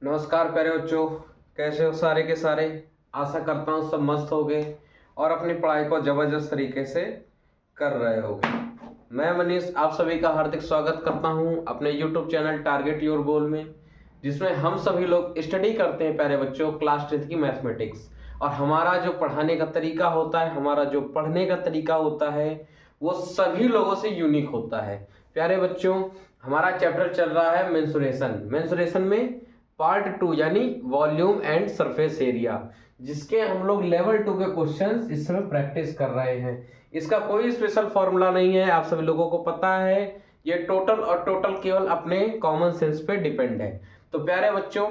नमस्कार प्यारे बच्चों। कैसे हो सारे के सारे। आशा करता हूँ सब मस्त होगे और अपनी पढ़ाई को जबरदस्त तरीके से कर रहे होगे। मैं मनीष आप सभी का हार्दिक स्वागत करता हूँ अपने YouTube channel target your goal में, जिसमें हम सभी लोग स्टडी करते हैं प्यारे बच्चों क्लास 10th की मैथमेटिक्स। और हमारा जो पढ़ाने का तरीका होता है, हमारा जो पढ़ने का तरीका होता है, वो सभी लोगों से यूनिक होता है। प्यारे बच्चों, हमारा चैप्टर चल रहा है मेंसुरेशन में पार्ट 2 यानी वॉल्यूम एंड सरफेस एरिया, जिसके हम लोग लेवल 2 के क्वेश्चंस इस समय प्रैक्टिस कर रहे हैं। इसका कोई स्पेशल फॉर्मूला नहीं है, आप सभी लोगों को पता है। ये टोटल और टोटल केवल अपने कॉमन सेंस पे डिपेंड है। तो प्यारे बच्चों,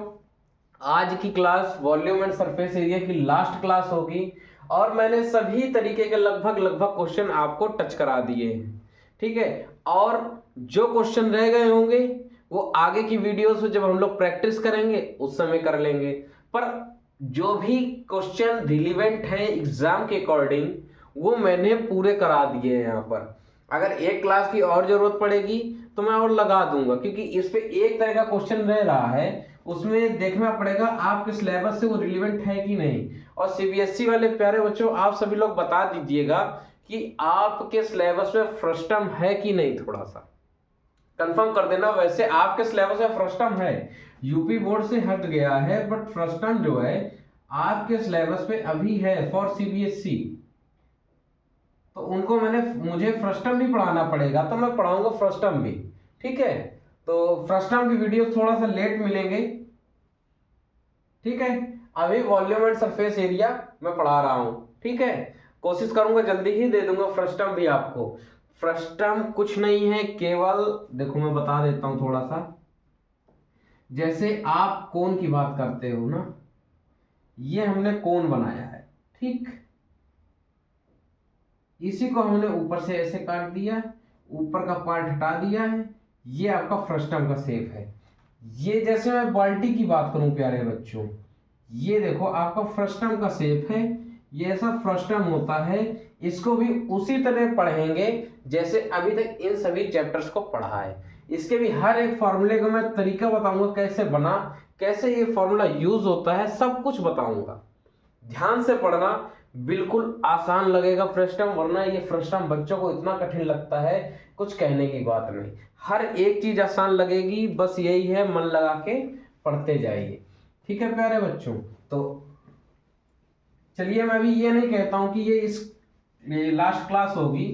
आज की class volume and surface area की लास्ट क्लास होगी और मैंने सभी तरीके के लगभग लगभग क्वेश्चन आपको टच करा दिए हैं। ठीक है। और जो क्वेश्चन रह गए होंगे वो आगे की वीडियोस में जब हम लोग प्रैक्टिस करेंगे उस समय कर लेंगे। पर जो भी क्वेश्चन रिलीवेंट है एग्जाम के अकॉर्डिंग वो मैंने पूरे करा दिए हैं यहाँ पर। अगर एक क्लास की और जरूरत पड़ेगी तो मैं और लगा दूंगा, क्योंकि इस पे एक तरह का क्वेश्चन रह रहा है, उसमें देखना पड़ेगा आपके सिलेबस से वो रिलेवेंट है कि नहीं। और सीबीएसई वाले प्यारे बच्चों, आप सभी लोग बता दीजिएगा कि आपके सिलेबस में फ्रस्टम है कि नहीं, थोड़ा सा कंफर्म कर देना। वैसे आपके सिलेबस में फ्रस्टम है, यूपी बोर्ड से हट गया है, बट फ्रस्टम जो है आपके सिलेबस पे अभी है फॉर सीबीएसई। तो उनको मुझे फ्रस्टम भी पढ़ाना पड़ेगा, तो मैं पढ़ाऊंगा फ्रस्टम भी। ठीक है। तो फ्रस्टम की वीडियो थोड़ा सा लेट मिलेंगे। ठीक है। अभी वॉल्यूम एंड सरफेस एरिया मैं पढ़ा रहा हूं। ठीक है। कोशिश करूंगा जल्दी ही दे दूंगा फ्रस्टम भी आपको। फ्रस्टम कुछ नहीं है, केवल देखो मैं बता देता हूं थोड़ा सा। जैसे आप कोन की बात करते हो ना, ये हमने कोन बनाया है। ठीक। इसी को हमने ऊपर से ऐसे काट दिया, ऊपर का पार्ट हटा दिया है। ये आपका फ्रस्टम का शेप है। ये जैसे मैं बाल्टी की बात करूं प्यारे बच्चों, ये देखो आपका फ्रस्टम का शेप है। ये ऐसा फ्रस्टम होता है। इसको भी उसी तरह पढ़ेंगे जैसे अभी तक इन सभी चैप्टर्स को पढ़ा है। इसके भी हर एक फॉर्मूले का मैं तरीका बताऊंगा, कैसे बना, कैसे ये फॉर्मूला यूज होता है, सब कुछ बताऊंगा। ध्यान से पढ़ना, बिल्कुल आसान लगेगा फ्रस्टम, वरना ये फ्रस्टम बच्चों को इतना कठिन लगता है कुछ कहने की बात नहीं। हर एक चीज आसान लगेगी, बस यही है मन लगा के पढ़ते जाइए। ठीक है प्यारे बच्चों। तो चलिए, मैं भी ये नहीं कहता हूं कि ये लास्ट क्लास होगी,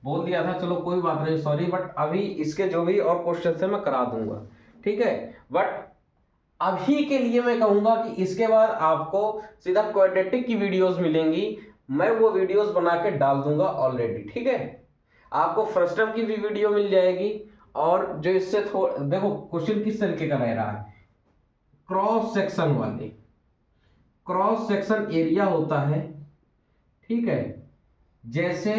बोल दिया था, चलो कोई बात नहीं, सॉरी, बट अभी इसके जो भी और क्वेश्चन है मैं करा दूंगा। ठीक है। बट अभी के लिए मैं कहूंगा कि इसके बाद आपको सीधा क्वाड्रेटिक की वीडियोस मिलेंगी। मैं वो वीडियोस बना के डाल दूंगा ऑलरेडी। ठीक है। आपको फ्रस्टम की भी वीडियो मिल जाएगी। और जो इससे देखो क्वेश्चन किस तरीके का रह रहा है, क्रॉस सेक्शन वाले, क्रॉस सेक्शन एरिया होता है। ठीक है। जैसे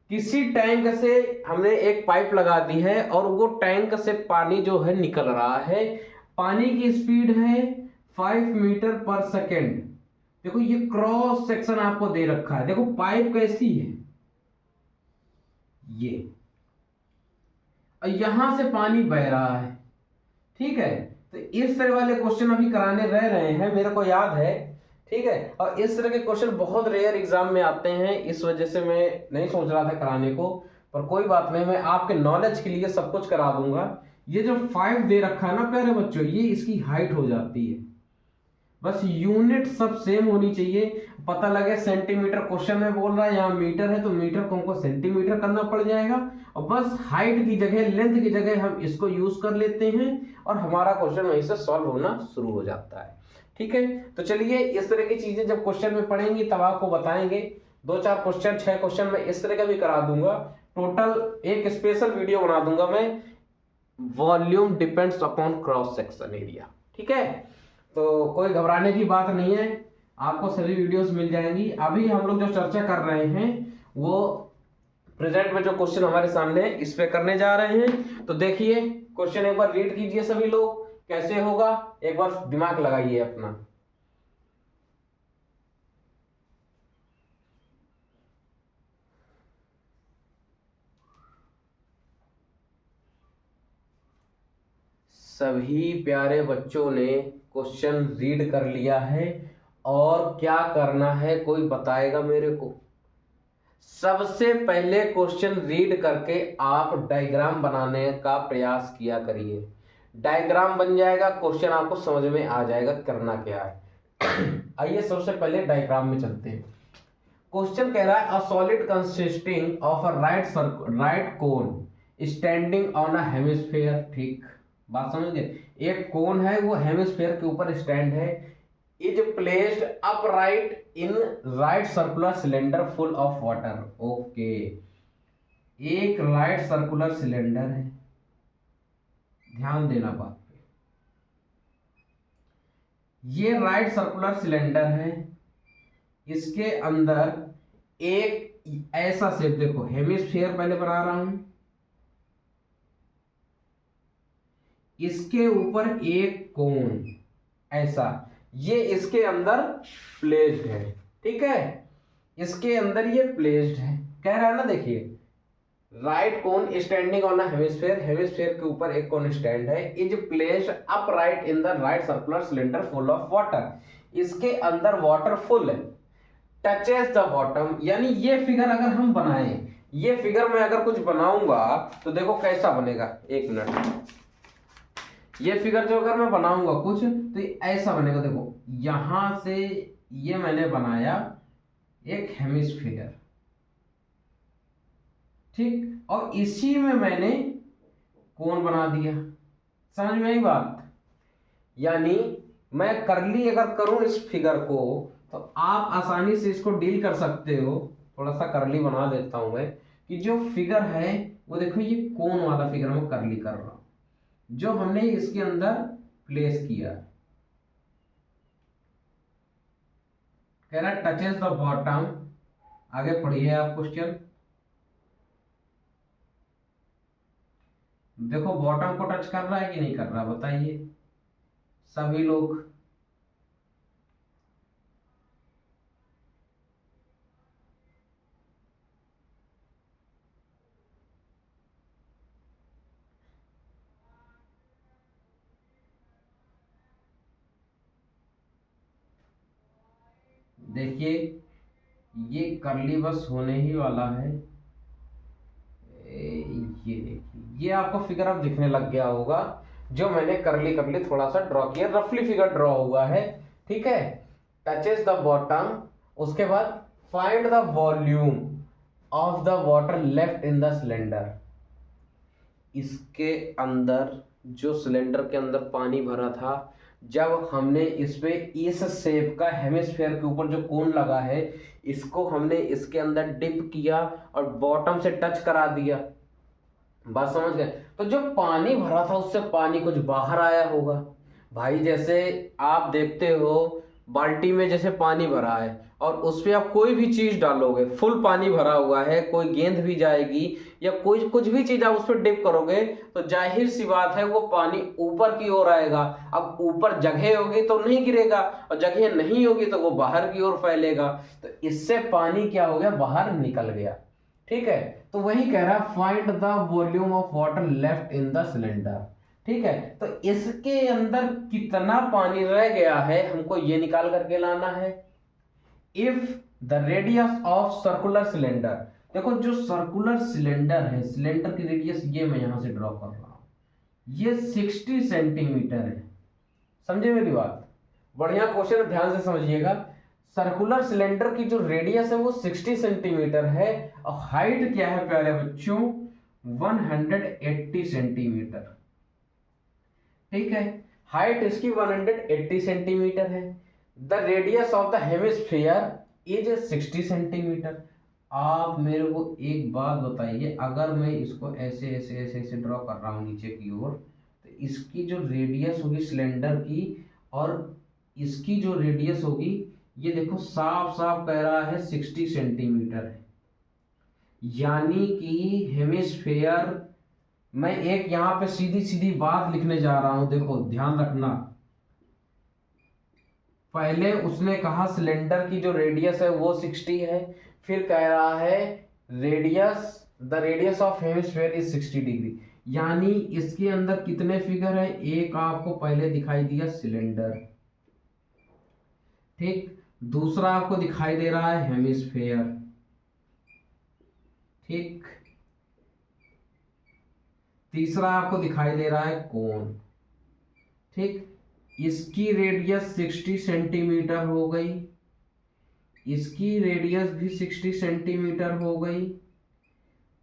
किसी टैंक से हमने एक पाइप लगा दी है और वो टैंक से पानी जो है निकल रहा है, पानी की स्पीड है 5 मीटर पर सेकेंड। देखो ये क्रॉस सेक्शन आपको दे रखा है, देखो पाइप कैसी है ये, और यहां से पानी बह रहा है। ठीक है। तो इस तरह वाले क्वेश्चन अभी कराने रह रहे हैं, मेरे को याद है। ठीक है। और इस तरह के क्वेश्चन बहुत रेयर एग्जाम में आते हैं, इस वजह से मैं नहीं सोच रहा था कराने को। पर कोई बात नहीं, मैं आपके नॉलेज के लिए सब कुछ करा दूंगा। ये जो 5 दे रखा है ना प्यारे बच्चों, ये इसकी हाइट हो जाती है। बस यूनिट सब सेम होनी चाहिए। पता लगे सेंटीमीटर क्वेश्चन में बोल रहा है, यहाँ मीटर है, तो मीटर को हमको सेंटीमीटर करना पड़ जाएगा। और बस हाइट की जगह, लेंथ की जगह हम इसको यूज कर लेते हैं और हमारा क्वेश्चन वहीं से सॉल्व होना शुरू हो जाता है। ठीक है। तो चलिए, इस तरह की चीजें जब क्वेश्चन में पढ़ेंगी तब आपको बताएंगे। 2-4 क्वेश्चन, 6 क्वेश्चन मैं इस तरह का भी करा दूंगा। टोटल एक स्पेशल वीडियो बना दूंगा मैं, volume depends upon cross section area. ठीक है। तो कोई घबराने की बात नहीं है, आपको सभी वीडियोस मिल जाएंगी। अभी हम लोग जो चर्चा कर रहे हैं वो प्रेजेंट में जो क्वेश्चन हमारे सामने है इस पे करने जा रहे हैं। तो देखिए क्वेश्चन एक बार रीड कीजिए सभी लोग, कैसे होगा एक बार दिमाग लगाइए अपना। सभी प्यारे बच्चों ने क्वेश्चन रीड कर लिया है और क्या करना है कोई बताएगा मेरे को? सबसे पहले क्वेश्चन रीड करके आप डायग्राम बनाने का प्रयास किया करिए। डायग्राम बन जाएगा, क्वेश्चन आपको समझ में आ जाएगा करना क्या है। आइए सबसे पहले डायग्राम में चलते हैं। क्वेश्चन कह रहा है a solid consisting of a right cone standing on a hemisphere. ठीक, बात समझ गए? एक कोन है वो हेमिस्फीयर के ऊपर स्टैंड है, is placed upright in right circular cylinder full of water. Okay, एक राइट सर्कुलर सिलेंडर है, ध्यान देना बात पे। ये राइट सर्कुलर सिलेंडर है, इसके अंदर एक ऐसा शेप, देखो हेमिस्फीयर पहले बना रहा हूं, इसके ऊपर एक कोन ऐसा, ये इसके अंदर प्लेस्ड है। ठीक है, इसके अंदर ये प्लेस्ड है, कह रहा है ना, देखिए right cone standing on a hemisphere, hemisphere के ऊपर एक कोन स्टैंड है, is placed upright in the right circular cylinder full of water, इसके अंदर वाटर फुल है, टचेस द बॉटम। यानी ये फिगर अगर हम बनाएं, ये फिगर मैं अगर कुछ बनाऊंगा तो देखो कैसा बनेगा, एक मिनट, ये फिगर जो अगर मैं बनाऊंगा कुछ तो ये ऐसा बनेगा। देखो यहां से ये मैंने बनाया एक हेमिस्फीयर, ठीक, और इसी में मैंने कोन बना दिया। समझ में आई बात? यानी मैं करली अगर करूं इस फिगर को तो आप आसानी से इसको डील कर सकते हो। थोड़ा सा करली बना देता हूं मैं, कि जो फिगर है वो देखो ये कोन वाला फिगर मैं करली कर रहा हूं, जो हमने इसके अंदर प्लेस किया। कह रहा टचेस द बॉटम, आगे पढ़िए आप क्वेश्चन। देखो बॉटम को टच कर रहा है कि नहीं कर रहा, बताइए सभी लोग। देखिए ये करली बस होने ही वाला है। ये देखिए, ये आपको फिगर अब दिखने लग गया होगा, जो मैंने करली करली थोड़ा सा ड्रॉ किया, रफली फिगर ड्रॉ हुआ है। ठीक है, टचेस द बॉटम, उसके बाद find the volume of the water left in the cylinder. इसके अंदर जो सिलेंडर के अंदर पानी भरा था, जब हमने इस पे इस शेप का हेमिस्फीयर के ऊपर जो कोन लगा है, इसको हमने इसके अंदर डिप किया और बॉटम से टच करा दिया। बात समझ गए? तो जो पानी भरा था उससे पानी कुछ बाहर आया होगा भाई। जैसे आप देखते हो बाल्टी में जैसे पानी भरा है और उस पर आप कोई भी चीज डालोगे, फुल पानी भरा हुआ है, कोई गेंद भी जाएगी या कोई कुछ भी चीज आप उस पर डिप करोगे तो जाहिर सी बात है वो पानी ऊपर की ओर आएगा। अब ऊपर जगह होगी तो नहीं गिरेगा और जगह नहीं होगी तो वो बाहर की ओर फैलेगा, तो इससे पानी क्या हो गया, बाहर निकल गया। ठीक है, तो वही कह रहा है find the volume of water left in the cylinder. ठीक है, तो इसके अंदर कितना पानी रह गया है हमको ये निकाल करके लाना है। If the radius of circular cylinder, देखो जो सर्कुलर सिलेंडर है, सिलेंडर की रेडियस ये मैं यहां से ड्रॉ कर रहा हूं, ये 60 सेंटीमीटर है। समझे मेरी बात? बढ़िया क्वेश्चन, ध्यान से समझिएगा। सर्कुलर सिलेंडर की जो रेडियस है वो 60 सेंटीमीटर है और हाइट क्या है प्यारे बच्चों, 180 सेंटीमीटर। ठीक है, हाइट इसकी 180 सेंटीमीटर है। The radius of the hemisphere is 60 centimetre. आप मेरे को एक बात बताइए, अगर मैं इसको ऐसे ऐसे ऐसे ऐसे ड्रॉ कर रहा हूँ नीचे की ओर, तो इसकी जो रेडियस होगी सिलेंडर की और इसकी जो रेडियस होगी, ये देखो साफ साफ कह रहा है 60 सेंटीमीटर है। यानी कि हेमिस्फीयर, मैं एक यहां पे सीधी सीधी बात लिखने जा रहा हूं, देखो ध्यान रखना। पहले उसने कहा सिलेंडर की जो रेडियस है वो 60 है, फिर कह रहा है radius, the radius of hemisphere is 60 degree. यानी इसके अंदर कितने फिगर है, एक आपको पहले दिखाई दिया सिलेंडर, ठीक, दूसरा आपको दिखाई दे रहा है हेमिस्फेयर, ठीक, तीसरा आपको दिखाई दे रहा है कोन, ठीक, इसकी रेडियस 60 सेंटीमीटर हो गई, इसकी रेडियस भी 60 सेंटीमीटर हो गई।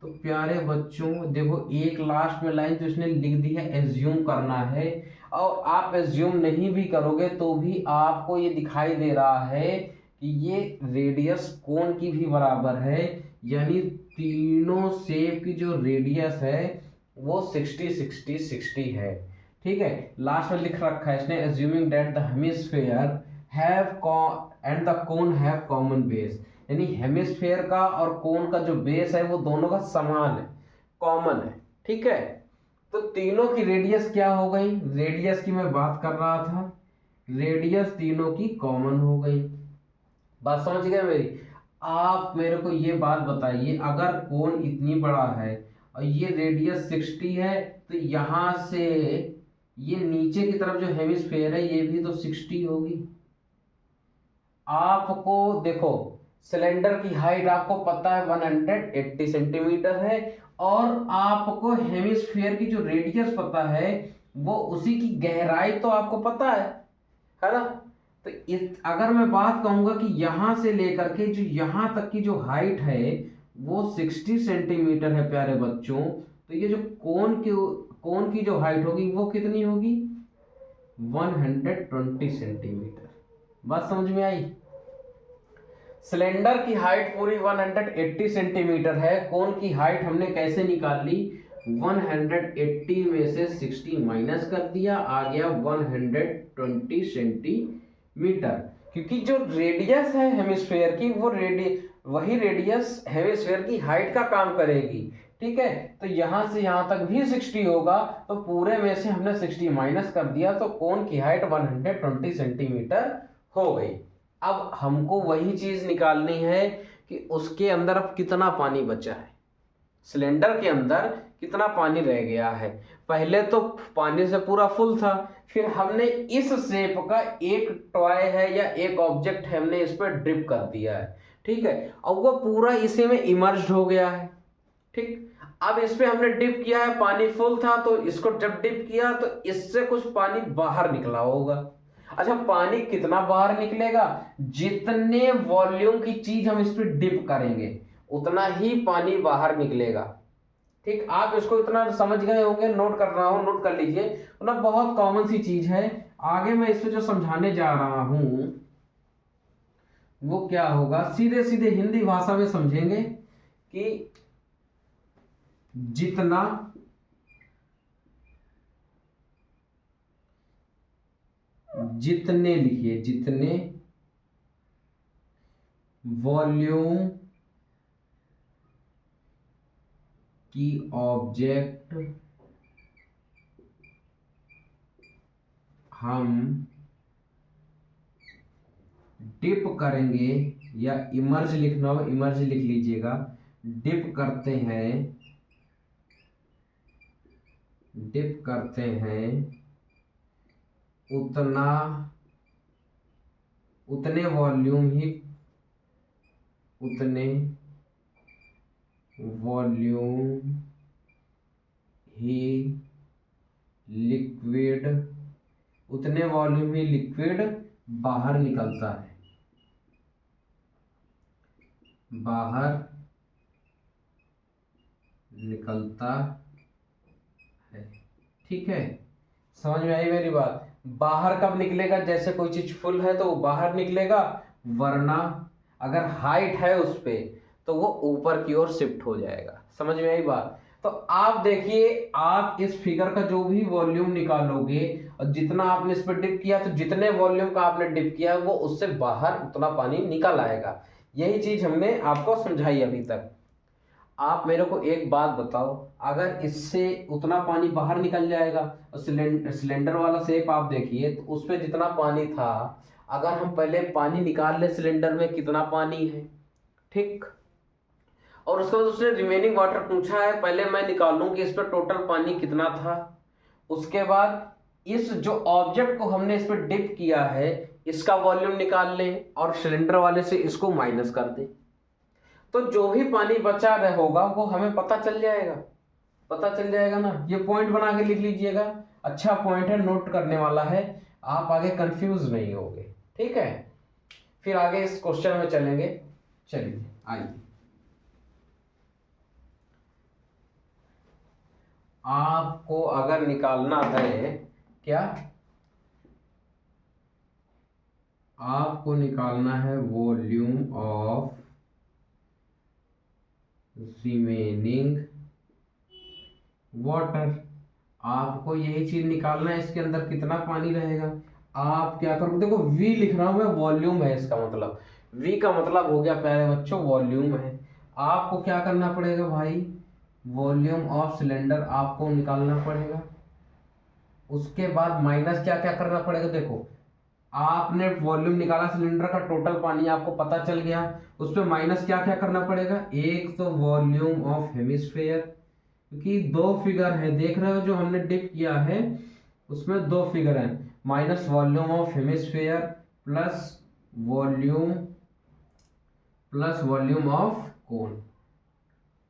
तो प्यारे बच्चों देखो, एक लास्ट में लाइन तो इसने लिख दी है एज्यूम करना है, और आप एज्यूम नहीं भी करोगे तो भी आपको ये दिखाई दे रहा है कि ये रेडियस कोण की भी बराबर है, यानी तीनों शेप की जो रेडियस है वो 60 60 60 है। ठीक है, लास्ट में लिख रखा है इसने assuming that the hemisphere have and the cone have common base, यानी हेमिस्फेयर का और कोन का जो बेस है वो दोनों का समान है, कॉमन है। ठीक है, तो तीनों की रेडियस क्या हो गई, रेडियस की मैं बात कर रहा था, रेडियस तीनों की कॉमन हो गई। बात समझ गए मेरी? आप मेरे को ये बात बताइए, अगर कोन इतनी बड़ा है और ये रेडियस 60 है, तो यहां से ये नीचे की तरफ जो हेमिस्फेयर है ये भी तो 60 होगी। आपको देखो, सिलेंडर की हाइट आपको पता है 180 सेंटीमीटर है, और आपको हेमिस्फेयर की जो रेडियस पता है वो उसी की गहराई तो आपको पता है ना? तो अगर मैं बात कहूंगा कि यहां से लेकर के जो यहां तक की जो हाइट है वो 60 सेंटीमीटर है प्यारे बच्चों, तो ये जो कोन की जो हाइट होगी वो कितनी होगी, 120 सेंटीमीटर। बात समझ में आई? सिलेंडर की हाइट पूरी 180 सेंटीमीटर है, कोन की हाइट हमने कैसे निकाल ली, 180 में से 60 माइनस कर दिया, आ गया 120 सेंटीमीटर। क्योंकि जो रेडियस है हेमिस्फेयर की वो वही रेडियस हेमिस्फेयर की हाइट का काम करेगी। ठीक है, तो यहां से यहां तक भी 60 होगा, तो पूरे में से हमने 60 माइनस कर दिया, तो कोन की हाइट 120 सेंटीमीटर हो गई। अब हमको वही चीज निकालनी है कि उसके अंदर अब कितना पानी बचा है, सिलेंडर के अंदर कितना पानी रह गया है। पहले तो पानी से पूरा फुल था, फिर हमने इस शेप का एक टॉय है या एक ऑब्जेक्ट है, हमने इस पर ड्रिप कर दिया है। ठीक है, और वो पूरा इसी में इमर्ज हो गया है। ठीक, अब इस पे हमने डिप किया है, पानी फुल था, तो इसको जब डिप किया तो इससे कुछ पानी बाहर निकला होगा। अच्छा, पानी कितना बाहर निकलेगा, जितने वॉल्यूम की चीज हम इस पर डिप करेंगे उतना ही पानी बाहर निकलेगा। ठीक, आप इसको इतना समझ गए होंगे, नोट कर रहा हूं, नोट कर लीजिए, ना बहुत कॉमन सी चीज है। आगे मैं इसमें जो समझाने जा रहा हूं वो क्या होगा, सीधे सीधे हिंदी भाषा में समझेंगे कि जितना जितने लिखिए, जितने वॉल्यूम की ऑब्जेक्ट हम डिप करेंगे, या इमर्ज लिखना हो इमर्ज लिख लीजिएगा, डिप करते हैं उतने वॉल्यूम ही लिक्विड बाहर निकलता है। ठीक है, समझ में आई मेरी बात? बाहर कब निकलेगा, जैसे कोई चीज फुल है तो वो बाहर निकलेगा, वरना अगर हाइट है उस पे तो वो ऊपर की ओर शिफ्ट हो जाएगा। समझ में आई बात? तो आप देखिए, आप इस फिगर का जो भी वॉल्यूम निकालोगे और जितना आपने इस पर डिप किया, तो जितने वॉल्यूम का आपने डिप किया वो उससे बाहर उतना पानी निकल आएगा। यही चीज हमने आपको समझाई अभी तक। आप मेरे को एक बात बताओ, अगर इससे उतना पानी बाहर निकल जाएगा, और सिलेंडर वाला शेप आप देखिए, तो उसमें जितना पानी था, अगर हम पहले पानी निकाल ले सिलेंडर में कितना पानी है, ठीक, और उसके बाद उसने रिमेनिंग वाटर पूछा है। पहले मैं निकालूं कि इस पर टोटल पानी कितना था, उसके बाद इस जो ऑब्जेक्ट को हमने इस पर डिप किया है इसका वॉल्यूम निकाल लें और सिलेंडर वाले से इसको माइनस कर दें, तो जो भी पानी बचा रहा होगा वो हमें पता चल जाएगा, पता चल जाएगा ना। ये पॉइंट बना के लिख लीजिएगा, अच्छा पॉइंट है, नोट करने वाला है, आप आगे कंफ्यूज नहीं होगे। ठीक है, फिर आगे इस क्वेश्चन में चलेंगे। चलिए आइए, आपको अगर निकालना है क्या, आपको निकालना है वॉल्यूम ऑफ रिमेनिंग वाटर, आपको यही चीज निकालना है, इसके अंदर कितना पानी रहेगा। आप क्या करो, देखो V लिख रहा हूं मैं, वॉल्यूम है इसका मतलब, V का मतलब हो गया प्यारे बच्चों वॉल्यूम है। आपको क्या करना पड़ेगा भाई, वॉल्यूम ऑफ सिलेंडर आपको निकालना पड़ेगा। उसके बाद माइनस क्या क्या करना पड़ेगा, देखो आपने वॉल्यूम निकाला सिलेंडर का, टोटल पानी आपको पता चल गया, उस पर माइनस क्या क्या करना पड़ेगा, एक तो वॉल्यूम ऑफ हेमिस्फेयर, क्योंकि दो फिगर है देख रहे हो जो हमने डिप किया है उसमें दो फिगर है, minus volume of hemisphere volume plus volume of cone,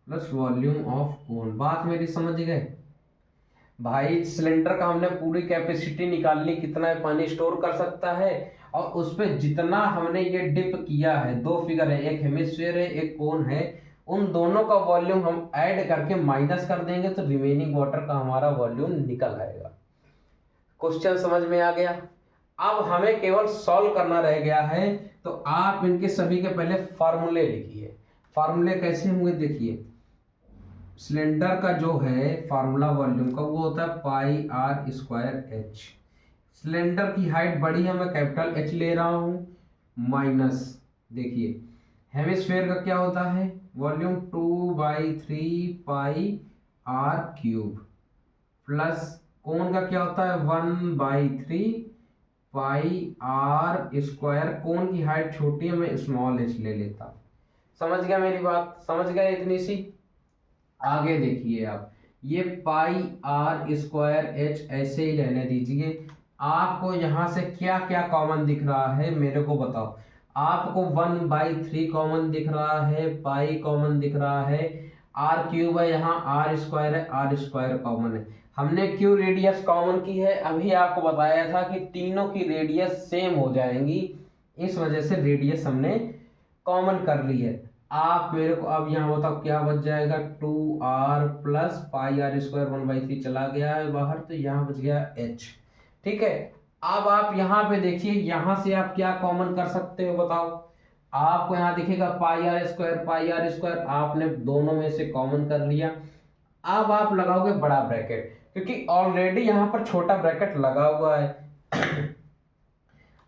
plus volume of cone. बात मेरी समझ गए भाई, सिलेंडर का हमने पूरी कैपेसिटी निकालनी, कितना है पानी स्टोर कर सकता है, और उस पर जितना हमने ये डिप किया है, दो फिगर है, एक हेमिस्फीयर है एक कोन है, उन दोनों का वॉल्यूम हम ऐड करके माइनस कर देंगे तो रिमेनिंग वाटर का हमारा वॉल्यूम निकल आएगा। क्वेश्चन समझ में आ गया। अब हमें केवल सॉल्व करना रह गया है, तो आप इनके सभी के पहले फार्मूले लिखिए। फार्मूले कैसे होंगे देखिए, सिलेंडर का जो है फार्मूला वॉल्यूम का वो होता है pi r square H. Cylinder की हाइट बड़ी है, मैं कैपिटल एच ले रहा हूं, माइनस देखिए हेमिस्फेयर का क्या होता है volume 2/3 pi r cube, plus cone का क्या होता है 1/3 पाई आर स्क्वायर। कोन की हाइट छोटी है, मैं स्मॉल एच ले लेता हूं। समझ गया मेरी बात, समझ गए इतनी सी। आगे देखिए आप, ये पाई आर स्क्वायर एच ऐसे ही रहने दीजिए। आपको यहां से क्या क्या कॉमन दिख रहा है मेरे को बताओ। आपको 1/3 कॉमन दिख रहा है, पाई कॉमन दिख रहा है, आर क्यूब है, यहाँ आर स्क्वायर है, आर स्क्वायर कॉमन है। हमने क्यों रेडियस कॉमन की है, अभी आपको बताया था कि तीनों की रेडियस सेम हो जाएंगी, इस वजह से रेडियस हमने कॉमन कर ली है। आप मेरे को अब यहाँ बताओ क्या बच जाएगा, 2r plus pi r square 1/3 चला गया है बाहर, तो यहाँ बच गया h। ठीक है, अब आप यहाँ पे देखिए, यहाँ से आप क्या कॉमन कर सकते हो बताओ। आपको यहाँ दिखेगा पाई आर स्क्वायर, आपने दोनों में से कॉमन कर लिया। अब आप लगाओगे बड़ा ब्रैकेट, क्योंकि ऑलरेडी यहाँ पर छोटा ब्रैकेट लगा हुआ है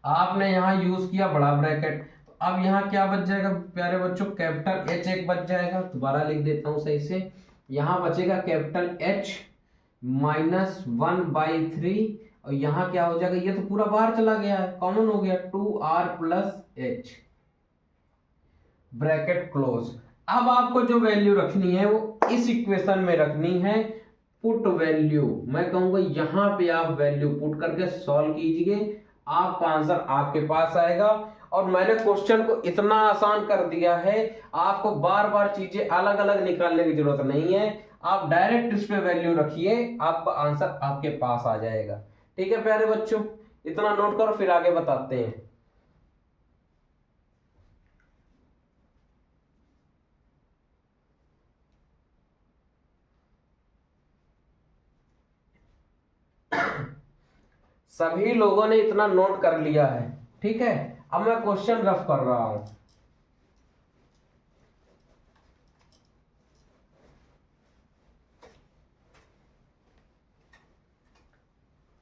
आपने यहाँ यूज किया बड़ा ब्रैकेट। अब यहाँ क्या बच जाएगा प्यारे बच्चों, कैपिटल एच एक बच जाएगा, दोबारा लिख देता हूं सही से, यहाँ बचेगा कैपिटल एच माइनस 1/3, और यहाँ क्या हो जाएगा, ये तो पूरा बाहर चला गया है, कॉमन हो गया 2r plus H, bracket close. अब आपको जो वैल्यू रखनी है वो इस इक्वेशन में रखनी है, पुट वैल्यू। मैं कहूंगा यहाँ पे आप वैल्यू पुट करके सॉल्व कीजिए, आपका आंसर आपके पास आएगा। और मैंने क्वेश्चन को इतना आसान कर दिया है, आपको बार बार चीजें अलग अलग निकालने की जरूरत नहीं है, आप डायरेक्ट इस पे वैल्यू रखिए, आपका आंसर आपके पास आ जाएगा। ठीक है प्यारे बच्चों, इतना नोट करो, फिर आगे बताते हैं। सभी लोगों ने इतना नोट कर लिया है, ठीक है। अब मैं क्वेश्चन रफ कर रहा हूं।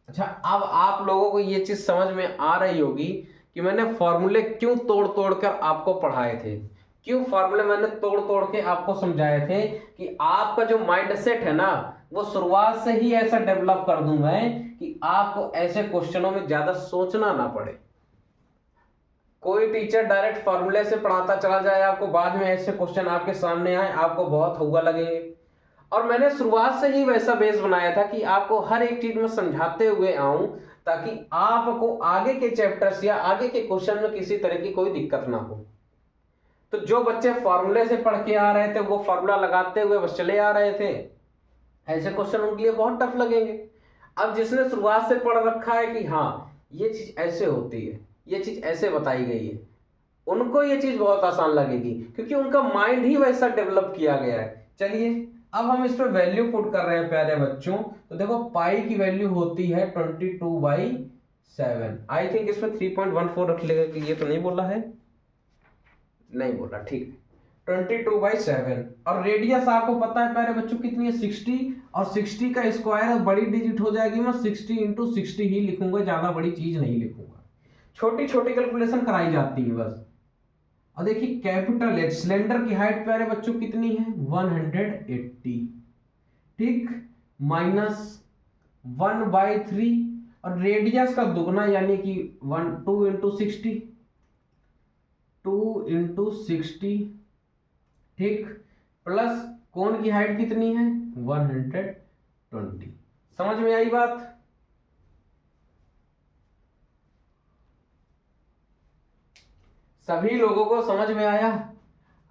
अच्छा, अब आप लोगों को ये चीज समझ में आ रही होगी कि मैंने फॉर्मूले क्यों तोड़ तोड़ कर आपको पढ़ाए थे, क्यों फॉर्मूले मैंने तोड़ तोड़ के आपको समझाए थे, कि आपका जो माइंडसेट है ना वो शुरुआत से ही ऐसा डेवलप कर दूं मैं कि आपको ऐसे क्वेश्चनों में ज्यादा सोचना ना पड़े। कोई टीचर डायरेक्ट फॉर्मूले से पढ़ाता चला जाए आपको, बाद में ऐसे क्वेश्चन आपके सामने आए, आपको बहुत हुआ लगेंगे। और मैंने शुरुआत से ही वैसा बेस बनाया था कि आपको हर एक चीज में समझाते हुए आऊं, ताकि आपको आगे के चैप्टर्स या आगे के क्वेश्चन में किसी तरह की कोई दिक्कत ना हो। तो जो बच्चे फॉर्मूले से पढ़ के आ रहे थे वो फॉर्मूला लगाते हुए बस चले आ रहे थे, ऐसे क्वेश्चन उनके लिए बहुत टफ लगेंगे। अब जिसने शुरुआत से पढ़ रखा है कि हाँ ये चीज ऐसे होती है, ये चीज ऐसे बताई गई है, उनको ये चीज बहुत आसान लगेगी, क्योंकि उनका माइंड ही वैसा डेवलप किया गया है। चलिए अब हम इस पर वैल्यू पुट कर रहे हैं प्यारे बच्चों। तो देखो पाई की वैल्यू होती है 22/7। आई थिंक इसमें 3.14 रख लेगा, कि ये तो नहीं बोला है, नहीं बोला, ठीक है, 22/7। और रेडियस आपको पता है प्यारे बच्चों कितनी है, 60। और 60 का स्क्वायर बड़ी डिजिट हो जाएगी, मैं 60 × 60 ही लिखूंगा, ज्यादा बड़ी चीज नहीं लिखूंगा, छोटी छोटी कैलकुलेशन कराई जाती है बस। और देखिए कैपिटल एच, सिलेंडर की हाइट प्यारे बच्चों कितनी है, 180, ठीक, -1/3। और रेडियस का दुगना यानी कि 2 × 60, 2 × 60, ठीक, प्लस कोण की हाइट कितनी है, 120। समझ में आई बात? सभी लोगों को समझ में आया?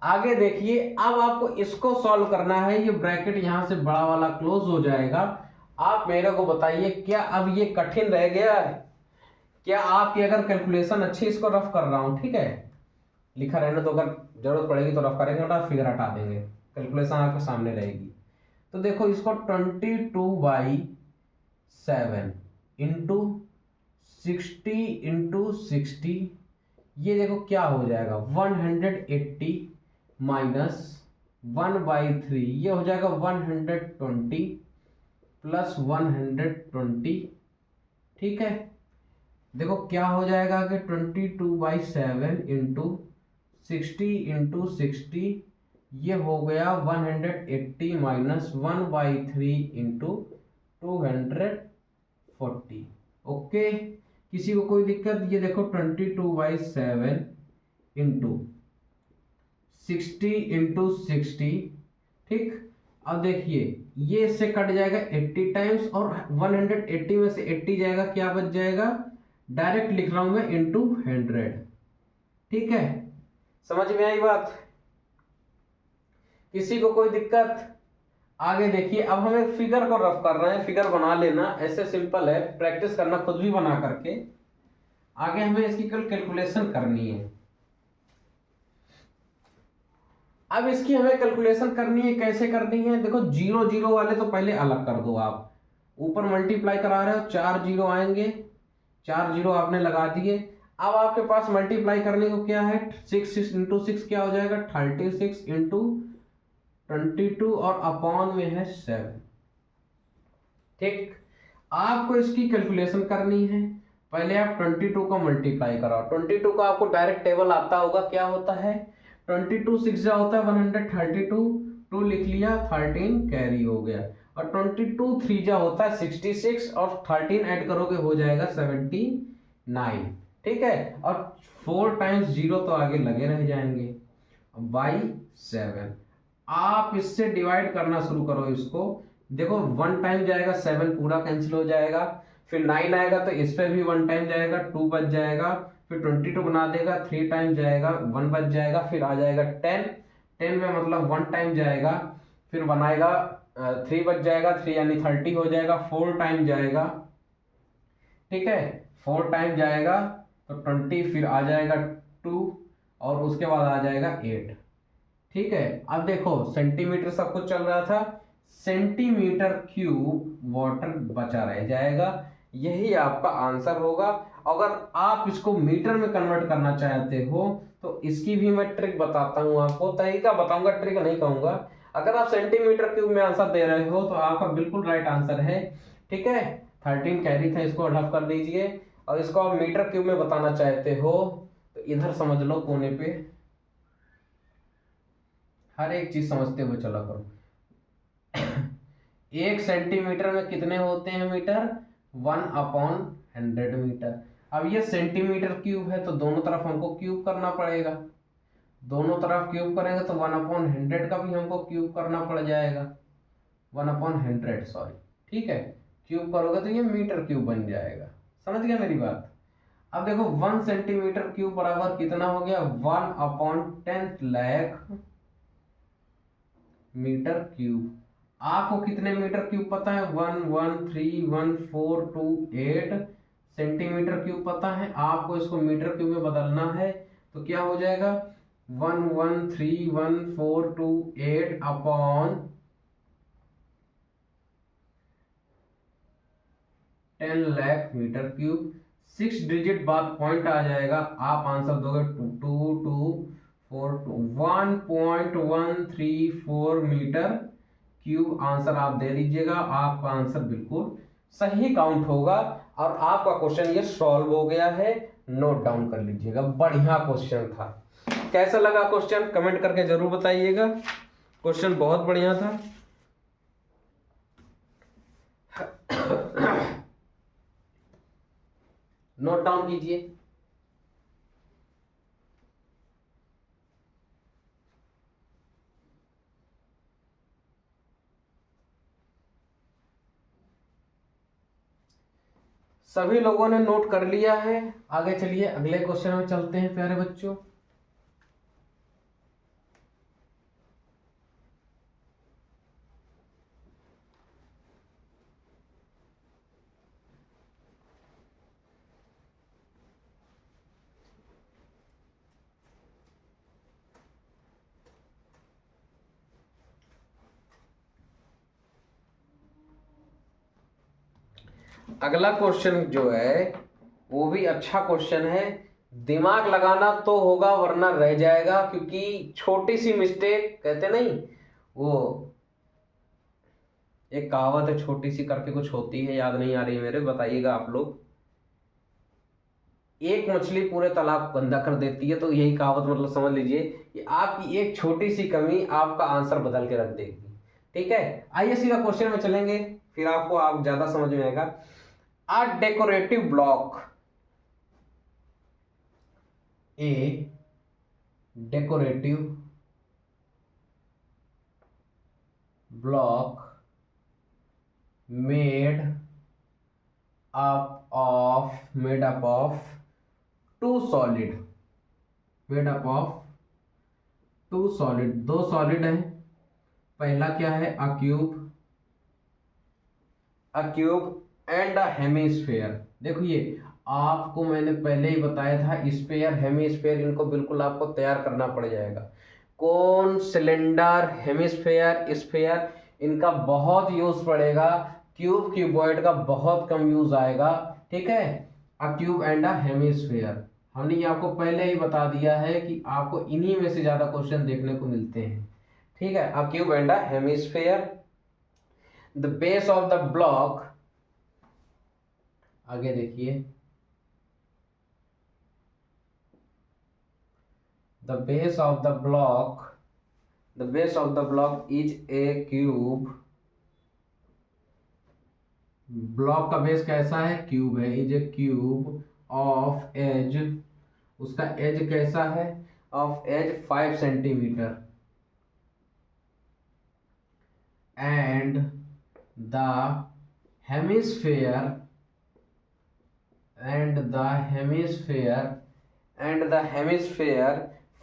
आगे देखिए, अब आपको इसको सॉल्व करना है। ये ब्रैकेट यहां से बड़ा वाला क्लोज हो जाएगा। आप मेरे को बताइए, क्या अब ये कठिन रह गया है? क्या आपकी अगर कैलकुलेशन अच्छी, इसको रफ कर रहा हूं, ठीक है, लिखा रहना, तो अगर जरूरत पड़ेगी तो रफ करेंगे, ना फिगर हटा देंगे, कैलकुलेशन आपके सामने रहेगी। तो देखो इसको 22/7 इंटू 60 × 60, ये देखो क्या हो जाएगा, 180 -1/3, ये हो जाएगा 120 प्लस 120, ठीक है। देखो क्या हो जाएगा कि 22/7 इंटू 60 × 60, ये हो गया 180 -1/3 इंटू 240। ओके, किसी को कोई दिक्कत? ये देखो 22/7 इंटू 60 × 60, ठीक। अब देखिए ये इससे कट जाएगा 80 टाइम्स, और 180 में से 80 जाएगा, क्या बच जाएगा, डायरेक्ट लिख रहा हूं मैं, इंटू 100, ठीक है। समझ में आई बात? किसी को कोई दिक्कत? आगे देखिए, अब हम एक फिगर को रफ कर रहे हैं, फिगर बना लेना, ऐसे सिंपल है, प्रैक्टिस करना खुद भी बना करके। आगे हमें इसकी कैलकुलेशन करनी है। अब इसकी हमें कैलकुलेशन करनी है, कैसे करनी है? देखो 0 0 वाले तो पहले अलग कर दो। आप ऊपर मल्टीप्लाई करा रहे हो, 4 0 आएंगे, 4 0 आपने लगा दिए। अब आपके पास मल्टीप्लाई करने को क्या है, 6 × 6 क्या हो जाएगा, 36 × 22, और अपॉन में है 7, ठीक। आपको इसकी कैलकुलेशन करनी है। पहले आप 22 का मल्टीप्लाई कराओ। 22 का आपको डायरेक्ट टेबल आता होगा, क्या होता है, 22 6 होता है 132, 2 लिख लिया, 13 कैरी हो गया, और 22 3 होता है 66, और 13 ऐड करोगे हो जाएगा 79, ठीक है। और 4 टाइम्स 0 तो आगे लगे रह जाएंगे, बाई 7। आप इससे डिवाइड करना शुरू करो इसको। देखो 1 टाइम जाएगा, 7 पूरा कैंसिल हो जाएगा, फिर 9 आएगा तो इस पे भी 1 टाइम जाएगा, 2 बच जाएगा, फिर 22 बना देगा, 3 टाइम जाएगा, 1 बच जाएगा, फिर आ जाएगा 10, 10 में मतलब 1 टाइम जाएगा, फिर बनाएगा 3 बच जाएगा, 3 यानी 30 हो जाएगा, 4 टाइम जाएगा, ठीक है, 4 टाइम जाएगा तो 20, फिर आ जाएगा 2, और उसके बाद आ जाएगा 8, ठीक है। अब देखो सेंटीमीटर सब कुछ चल रहा था, सेंटीमीटर क्यूब वाटर बचा रह जाएगा, यही आपका आंसर होगा। अगर आप इसको मीटर में कन्वर्ट करना चाहते हो तो इसकी भी मैं ट्रिक बताता हूं आपको, तरीका बताऊंगा, ट्रिक नहीं कहूंगा। अगर आप सेंटीमीटर क्यूब में आंसर दे रहे हो तो आपका बिल्कुल राइट आंसर है, ठीक है। 13 कैरी था, इसको हटाफ कर दीजिए। और इसको आप मीटर क्यूब में बताना चाहते हो तो इधर समझ लो, कोने पे हर एक चीज समझते हुए चला करो। 1 सेंटीमीटर में कितने होते हैं मीटर, 1/100 मीटर। अब ये सेंटीमीटर क्यूब है तो दोनों तरफ हमको क्यूब करना पड़ेगा, दोनों तरफ क्यूब करेंगे तो 1/100 का भी हमको क्यूब करना पड़ जाएगा, 1/100 सॉरी, ठीक है। क्यूब करोगे तो ये मीटर क्यूब बन जाएगा, समझ गया मेरी बात। अब देखो 1 सेंटीमीटर क्यूब बराबर कितना हो गया, 1/10 लाख मीटर क्यूब। आपको कितने मीटर क्यूब पता है, 1131428 सेंटीमीटर क्यूब पता है, आपको इसको मीटर क्यूब में बदलना है तो क्या हो जाएगा, 1131428 upon 10 lakh meter cube. 6 digit बाद पॉइंट आ जाएगा, आप आंसर दोगे 1.134 मीटर क्यूब आंसर आप दे दीजिएगा। आपका आंसर बिल्कुल सही काउंट होगा और आपका क्वेश्चन ये सॉल्व हो गया है, नोट डाउन कर लीजिएगा। बढ़िया क्वेश्चन था। कैसा लगा क्वेश्चन कमेंट करके जरूर बताइएगा, क्वेश्चन बहुत बढ़िया था। नोट डाउन कीजिए। सभी लोगों ने नोट कर लिया है, आगे चलिए अगले क्वेश्चन में चलते हैं प्यारे बच्चों। अगला क्वेश्चन जो है वो भी अच्छा क्वेश्चन है, दिमाग लगाना तो होगा वरना रह जाएगा, क्योंकि छोटी सी मिस्टेक कहते नहीं, वो एक कहावत है छोटी सी करके कुछ होती है, याद नहीं आ रही है मेरे, बताइएगा आप लोग। एक मछली पूरे तालाब को गंदा कर देती है, तो यही कहावत मतलब समझ लीजिए कि आपकी एक छोटी सी कमी आपका आंसर बदल के रख देगी। ठीक है, आइए सीधा क्वेश्चन में चलेंगे, फिर आपको आप ज्यादा समझ में आएगा। A decorative block, a decorative block made up of two solid, दो सॉलिड है। पहला क्या है, a cube and a hemisphere. देखो ये आपको मैंने पहले ही बताया था, स्फेयर हेमीस्फेयर इनको बिल्कुल आपको तैयार करना पड़ जाएगा। कौन, सिलेंडर, हेमीस्फेयर, स्फेयर, इनका बहुत यूज पड़ेगा, क्यूब क्यूबॉइड का बहुत कम यूज आएगा। ठीक है, a cube and a hemisphere हमने ये आपको पहले ही बता दिया है कि आपको इन्हीं में से ज्यादा क्वेश्चन देखने को मिलते हैं। ठीक है, a cube and a hemisphere. The base of the block, आगे देखिए, the base of the block is a cube. Block का बेस कैसा है, क्यूब है, is a cube of edge, उसका एज कैसा है, of edge 5 centimeter, and the hemisphere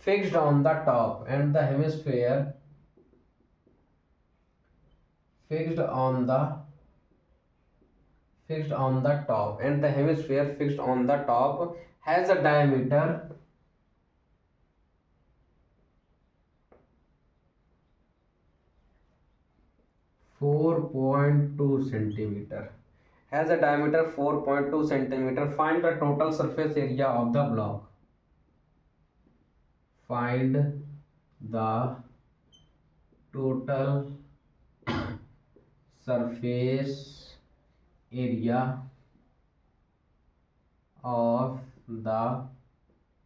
fixed on the top, and the hemisphere fixed on the top, and the hemisphere fixed on the top has a diameter 4.2 centimeter, has a diameter 4.2 centimeter. Find the total surface area of the block. Find the total surface area of the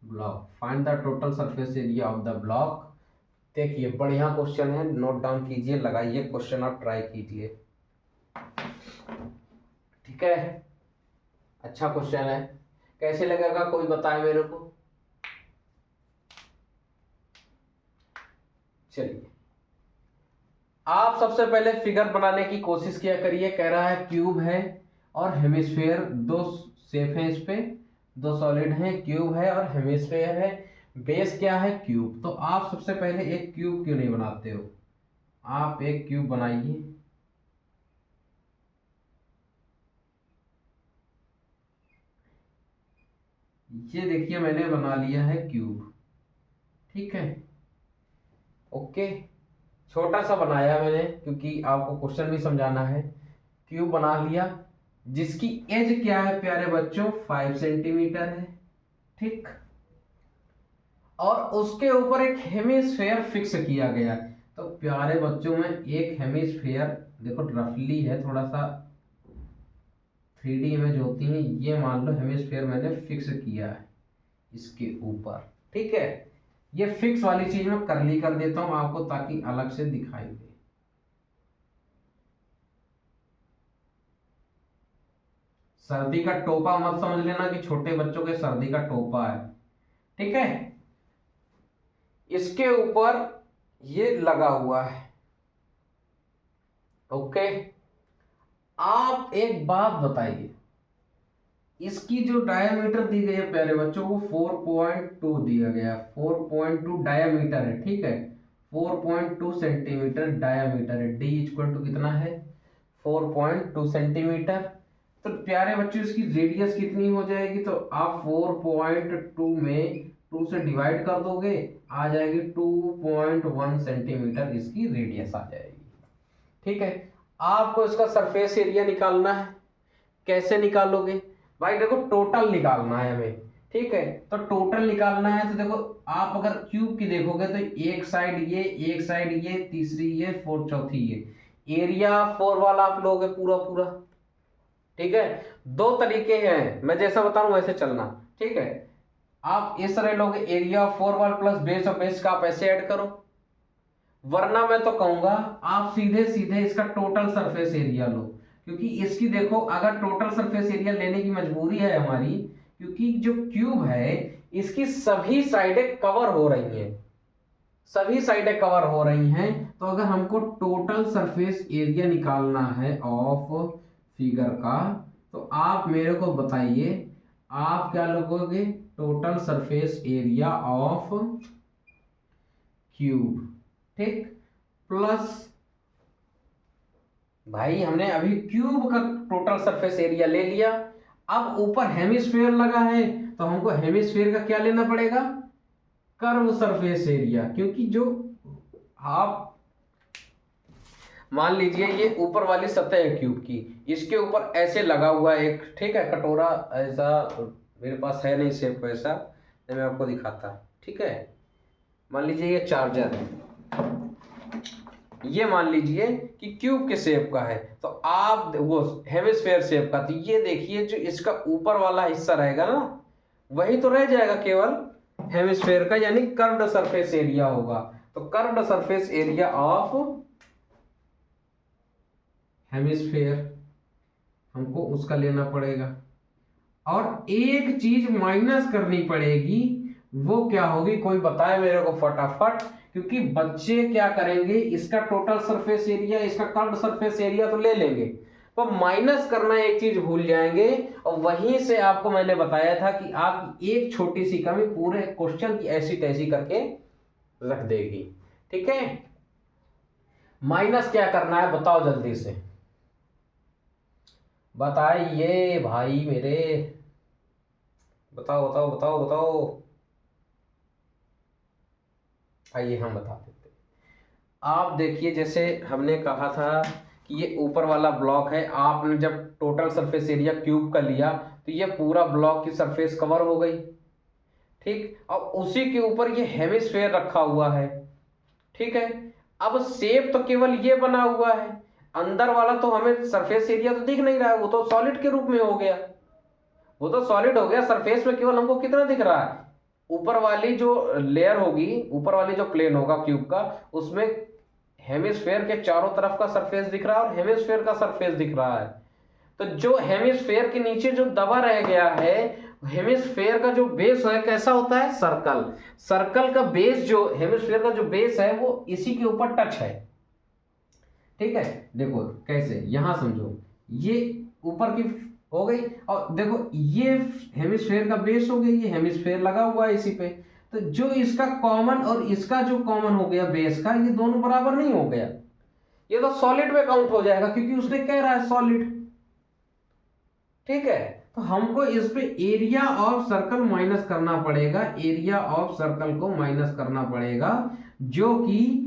block. Find the total surface area of the block. देखिए बढ़िया question है, note down कीजिए, लगाइए question, आप try कीजिए। ठीक है, अच्छा क्वेश्चन है। कैसे लगेगा कोई बताए मेरे को। चलिए आप सबसे पहले फिगर बनाने की कोशिश किया करिए। कह रहा है क्यूब है और हेमिस्फेयर, दो शेप है, इस पे दो सॉलिड हैं, क्यूब है और हेमिस्फेयर है, बेस क्या है क्यूब। तो आप सबसे पहले एक क्यूब क्यों नहीं बनाते हो, आप एक क्यूब बनाइए। ये देखिए मैंने बना लिया है क्यूब, ठीक है, ओके। छोटा सा बनाया मैंने क्योंकि आपको क्वेश्चन भी समझाना है। क्यूब बना लिया जिसकी एज क्या है प्यारे बच्चों, 5 सेंटीमीटर है, ठीक। और उसके ऊपर एक हेमिस्फेयर फिक्स किया गया। तो प्यारे बच्चों में एक हेमिस्फेयर देखो रफली है, थोड़ा सा 3D इमेज होती है, ये मान लो हेमिस्फेयर मैंने फिक्स किया है इसके ऊपर, ठीक है। ये फिक्स वाली चीज मैं करली कर देता हूं आपको ताकि अलग से दिखाई दे। सर्दी का टोपा मत समझ लेना कि छोटे बच्चों के सर्दी का टोपा है, ठीक है। इसके ऊपर ये लगा हुआ है, ओके। आप एक बात बताइए, इसकी जो डायमीटर दी गई है प्यारे बच्चों वो 4.2 दिया गया, 4.2 डायमीटर है, ठीक है। 4.2 सेंटीमीटर डायमीटर है, डी इक्वल टू कितना है 4.2 सेंटीमीटर। तो प्यारे बच्चों इसकी रेडियस कितनी हो जाएगी, तो आप 4.2 में 2 से डिवाइड कर दोगे, आ जाएगी 2.1 सेंटीमीटर इसकी रेडियस आ जाएगी, ठीक है। आपको इसका सरफेस एरिया निकालना है। कैसे निकालोगे भाई, देखो टोटल निकालना है हमें, ठीक है। तो टोटल निकालना है तो देखो आप अगर क्यूब की देखोगे तो एक साइड ये, एक साइड ये, तीसरी ये, फोर्थ चौथी ये, एरिया 4 वाला आप लोगे पूरा पूरा, ठीक है। दो तरीके हैं, मैं जैसा बता रहा हूं वैसे चलना, ठीक है। आप इस तरह लोगे एरिया 4 वाला प्लस बेस और बेस का आप ऐसे ऐड करो, वरना मैं तो कहूंगा आप सीधे सीधे इसका टोटल सरफेस एरिया लो। क्योंकि इसकी देखो अगर टोटल सरफेस एरिया लेने की मजबूरी है हमारी, क्योंकि जो क्यूब है इसकी सभी साइडें कवर हो रही हैं, सभी साइडें कवर हो रही हैं। तो अगर हमको टोटल सरफेस एरिया निकालना है ऑफ फिगर का, तो आप मेरे को बताइए आप क्या लोगोगे, total surface area of cube, ठीक, प्लस भाई हमने अभी क्यूब का टोटल सरफेस एरिया ले लिया। अब ऊपर हेमिस्फीयर लगा है तो हमको हेमिस्फीयर का क्या लेना पड़ेगा, कर्व सरफेस एरिया। क्योंकि जो आप मान लीजिए ये ऊपर वाली सतह है क्यूब की, इसके ऊपर ऐसे लगा हुआ है एक, ठीक है, कटोरा ऐसा, मेरे पास है नहीं शेप वैसा, मैं आपको दिखाता, ठीक है। मान लीजिए ये चार्जर है, ये मान लीजिए कि क्यूब के शेप का है, तो आप वो हेमिस्फेयर शेप का, तो ये देखिए जो इसका ऊपर वाला हिस्सा रहेगा ना वही तो रह जाएगा केवल हेमिस्फेयर का, यानी कर्व्ड सरफेस एरिया होगा। तो curved surface area of hemisphere हमको उसका लेना पड़ेगा, और एक चीज माइनस करनी पड़ेगी, वो क्या होगी कोई बताए मेरे को फटाफट। क्योंकि बच्चे क्या करेंगे, इसका टोटल सरफेस एरिया, इसका कर्व्ड सरफेस एरिया तो ले लेंगे, पर माइनस करना एक चीज भूल जाएंगे। और वहीं से आपको मैंने बताया था कि आप एक छोटी सी कमी पूरे क्वेश्चन की ऐसी तैसी करके रख देगी, ठीक है। माइनस क्या करना है बताओ जल्दी से, बताइए भाई मेरे, बताओ बताओ बताओ बताओ। आइए हम बता देते हैं। आप देखिए जैसे हमने कहा था कि ये ऊपर वाला ब्लॉक है, आपने जब टोटल सरफेस एरिया क्यूब का लिया तो ये पूरा ब्लॉक की सरफेस कवर हो गई, ठीक। और उसी के ऊपर ये हेमिस्फेयर रखा हुआ है, ठीक है। अब शेप तो केवल ये बना हुआ है, अंदर वाला तो हमें सरफेस एरिया तो दिख नहीं रहा है, वो तो सॉलिड के रूप में हो गया, वो तो सॉलिड हो गया। सरफेस में केवल हमको कितना दिख रहा है, ऊपर वाली जो लेयर होगी, ऊपर वाली जो प्लेन होगा क्यूब का, उसमें हेमिस्फेयर के चारों तरफ का सरफेस दिख रहा है और हेमिस्फेयर का सरफेस दिख रहा है। तो जो हेमिस्फेयर के नीचे जो दबा रह गया है हेमिस्फेयर का जो बेस है कैसा होता है, सर्कल। सर्कल का बेस जो हेमिस्फेयर का जो बेस है वो इसी के ऊपर टच है। ठीक है, देखो कैसे, यहां समझो, ये ऊपर की हो गई, और देखो ये हेमिस्फेयर का बेस हो गया, ये हेमिस्फेयर लगा हुआ है इसी पे। तो जो इसका कॉमन और इसका जो कॉमन हो गया बेस का, ये दोनों बराबर नहीं हो गया, ये तो सॉलिड में काउंट हो जाएगा क्योंकि उसने कह रहा है सॉलिड। ठीक है, तो हमको इस पे एरिया ऑफ सर्कल माइनस करना पड़ेगा, एरिया ऑफ सर्कल को माइनस करना पड़ेगा, जो कि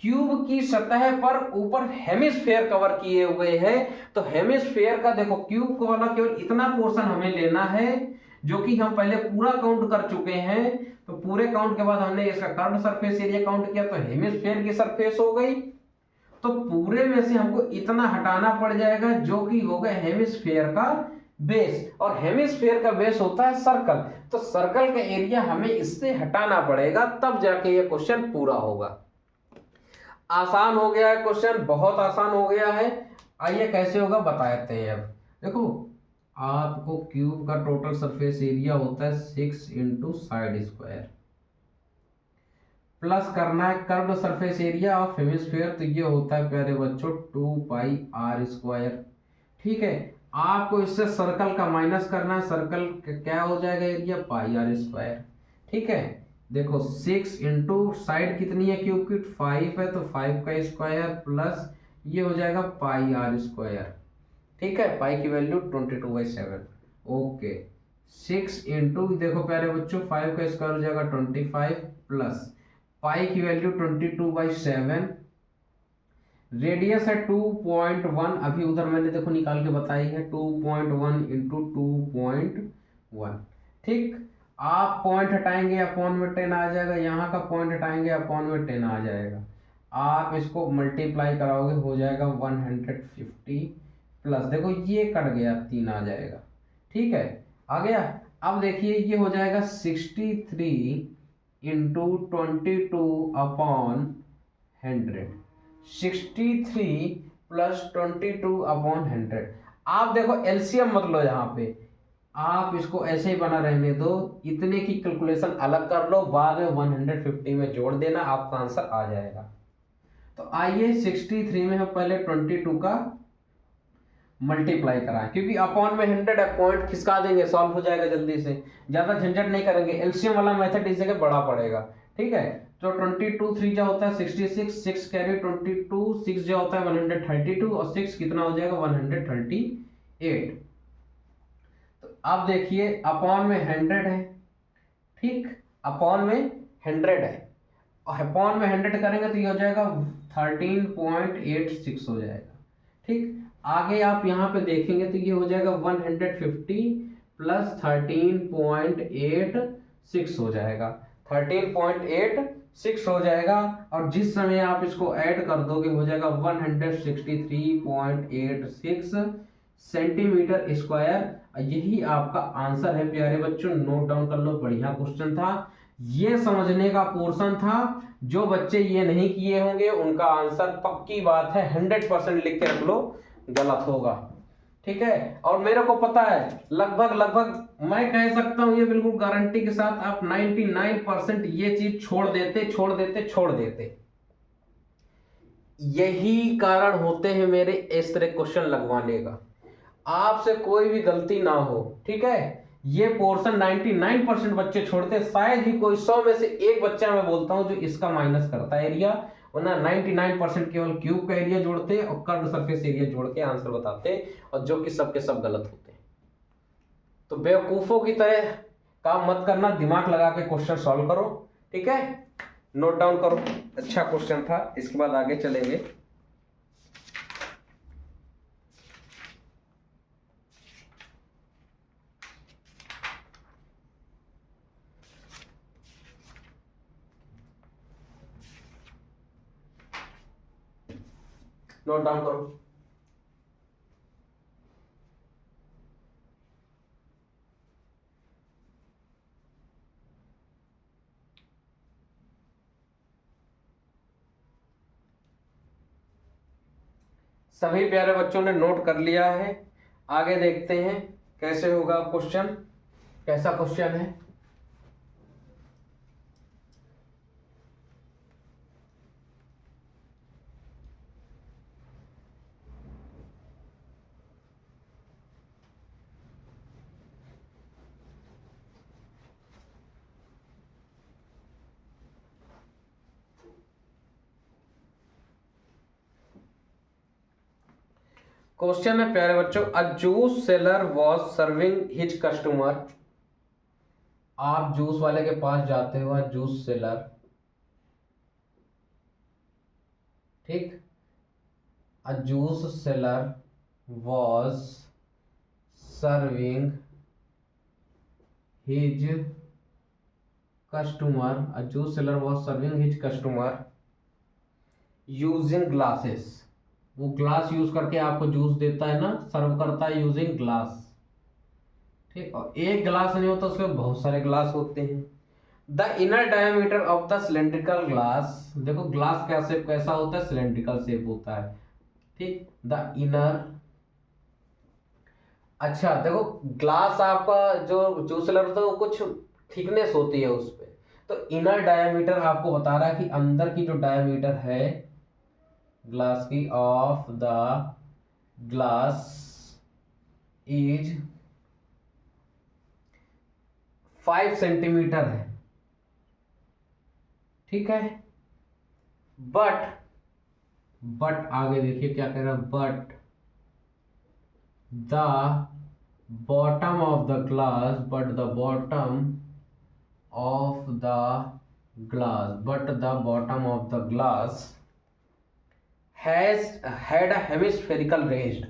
क्यूब की सतह पर ऊपर हेमिस्फेयर कवर किए हुए हैं। तो हेमिस्फेयर का देखो क्यूब को वाला केवल इतना पोर्शन हमें लेना है, जो कि हम पहले पूरा काउंट कर चुके हैं। तो पूरे काउंट के बाद हमने इसका कर्व सरफेस एरिया काउंट किया, तो हेमिस्फेयर की सरफेस हो गई। तो पूरे में से हमको इतना हटाना पड़ जाएगा, जो कि होगा हेमिस्फेयर का बेस, और हेमिस्फेयर का बेस होता है सर्कल। तो सर्कल का एरिया हमें इससे हटाना पड़ेगा, तब जाके ये क्वेश्चन पूरा होगा। आसान हो गया है क्वेश्चन, बहुत आसान हो गया है। आइए कैसे होगा बताते हैं। अब देखो, आपको क्यूब का टोटल सरफेस एरिया होता है 6 इंटू साइड स्क्वायर, प्लस करना है curved surface area of hemisphere, तो ये होता है प्यारे बच्चों 2 पाई आर स्क्वायर। ठीक है, आपको इससे सर्कल का माइनस करना है, सर्कल क्या हो जाएगा एरिया, पाई आर स्क्वायर। ठीक है, देखो 6 इंटू साइड कितनी है क्यूब की, 5 है, तो 5 का स्क्वायर प्लस ये हो जाएगा पाई आर स्क्वायर। ठीक है, पाई की वैल्यू 22/7। ओके, 6 इंटू देखो प्यारे बच्चों 5 का स्क्वायर हो जाएगा 25 प्लस पाई की वैल्यू 22/7, रेडियस है 2.1, अभी उधर मैंने देखो निकाल के बताई है 2.1 इंटू 2.1। ठीक, आप पॉइंट हटाएंगे अपॉन में 10 आ जाएगा, यहाँ का पॉइंट हटाएंगे अपॉन में 10 आ जाएगा, आप इसको मल्टीप्लाई कराओगे हो जाएगा 150 प्लस देखो ये कट गया 3 आ जाएगा। ठीक है, आ गया। अब देखिए ये हो जाएगा 63 इंटू 22/100, 63 प्लस 22/100। आप देखो एलसीएम मत लो यहाँ पे, आप इसको ऐसे ही बना रहने दो, इतने की कैलकुलेशन अलग कर लो, बाद में 150 में जोड़ देना, आपका आंसर आ जाएगा। तो आइए 63 में हम पहले 22 का मल्टीप्लाई कराएं, क्योंकि अपॉन में 100 है, पॉइंट खिसका देंगे, सॉल्व हो जाएगा जल्दी से, ज्यादा झंझट नहीं करेंगे। एलसीएम वाला मेथड इस जगह बड़ा पड़ेगा। ठीक है, तो 22 3 जो होता है 66, 6 कैरी 22, 6 जो होता है 132, और 6 कितना हो जाएगा 138। तो अब देखिए अपॉन में 100 है, ठीक, अपॉन में 100 है, और अपॉन में 100 करेंगे तो ये हो जाएगा 13.86 हो जाएगा। ठीक, आगे आप यहाँ पे देखेंगे तो ये हो जाएगा 150 प्लस 13.86 हो जाएगा, 13.86 हो जाएगा, और जिस समय आप इसको ऐड कर दोगे हो जाएगा 163.86 सेंटीमीटर स्क्वायर। यही आपका आंसर है प्यारे बच्चों, नोट डाउन कर लो, बढ़िया क्वेश्चन था, ये समझने का पोर्शन था। जो बच्चे ये नहीं किए होंगे उनका आंसर पक्की बात है 100% लिख के रख लो, गलत होगा। ठीक है, और मेरे को पता है लगभग मैं कह सकता हूं ये बिल्कुल गारंटी के साथ, आप 99% ये चीज छोड़ देते। यही कारण होते हैं मेरे इस तरह क्वेश्चन लगवाने का, आपसे कोई भी गलती ना हो। ठीक है, ये पोर्शन 99% बच्चे छोड़ते, शायद ही कोई 100 में से एक बच्चा मैं बोलता हूं जो इसका माइनस करता है एरिया, वरना 99% केवल क्यूब का एरिया जोड़ते और कर्व सरफेस एरिया जोड़ के आंसर बताते, और जो कि सबके सब गलत होते हैं। तो बेवकूफों की तरह काम मत करना, दिमाग लगा के क्वेश्चन सॉल्व करो। ठीक है, नोट डाउन करो, अच्छा क्वेश्चन था। इसके बाद आगे चलेंगे। नोट डाउन करो। सभी प्यारे बच्चों ने नोट कर लिया है, आगे देखते हैं कैसे होगा क्वेश्चन। कैसा क्वेश्चन है? क्वेश्चन है प्यारे बच्चों, a juice seller was serving his customer. आप जूस वाले के पास जाते हो, जूस सेलर, ठीक। A juice seller was serving his customer, a juice seller was serving his customer using glasses. वो ग्लास यूज करके आपको जूस देता है ना, सर्व करता है यूजिंग ग्लास, ठीक। और एक ग्लास नहीं होता, उसमें बहुत सारे ग्लास होते हैं। The inner diameter of the cylindrical glass, देखो ग्लास का शेप कैसा होता है, सिलेंड्रिकल शेप होता है, ठीक। द इनर, अच्छा देखो ग्लास आपका जो जूस सेलर होता है वो कुछ थिकनेस होती है उस पे, तो इनर डायमीटर आपको बता रहा है कि अंदर की जो डायमीटर है ग्लास की of the glass is 5 centimetre है, ठीक है। बट आगे देखिए क्या कह रहा है, but the bottom of the glass, but the bottom of the glass, but the bottom of the glass had a hemispherical raised,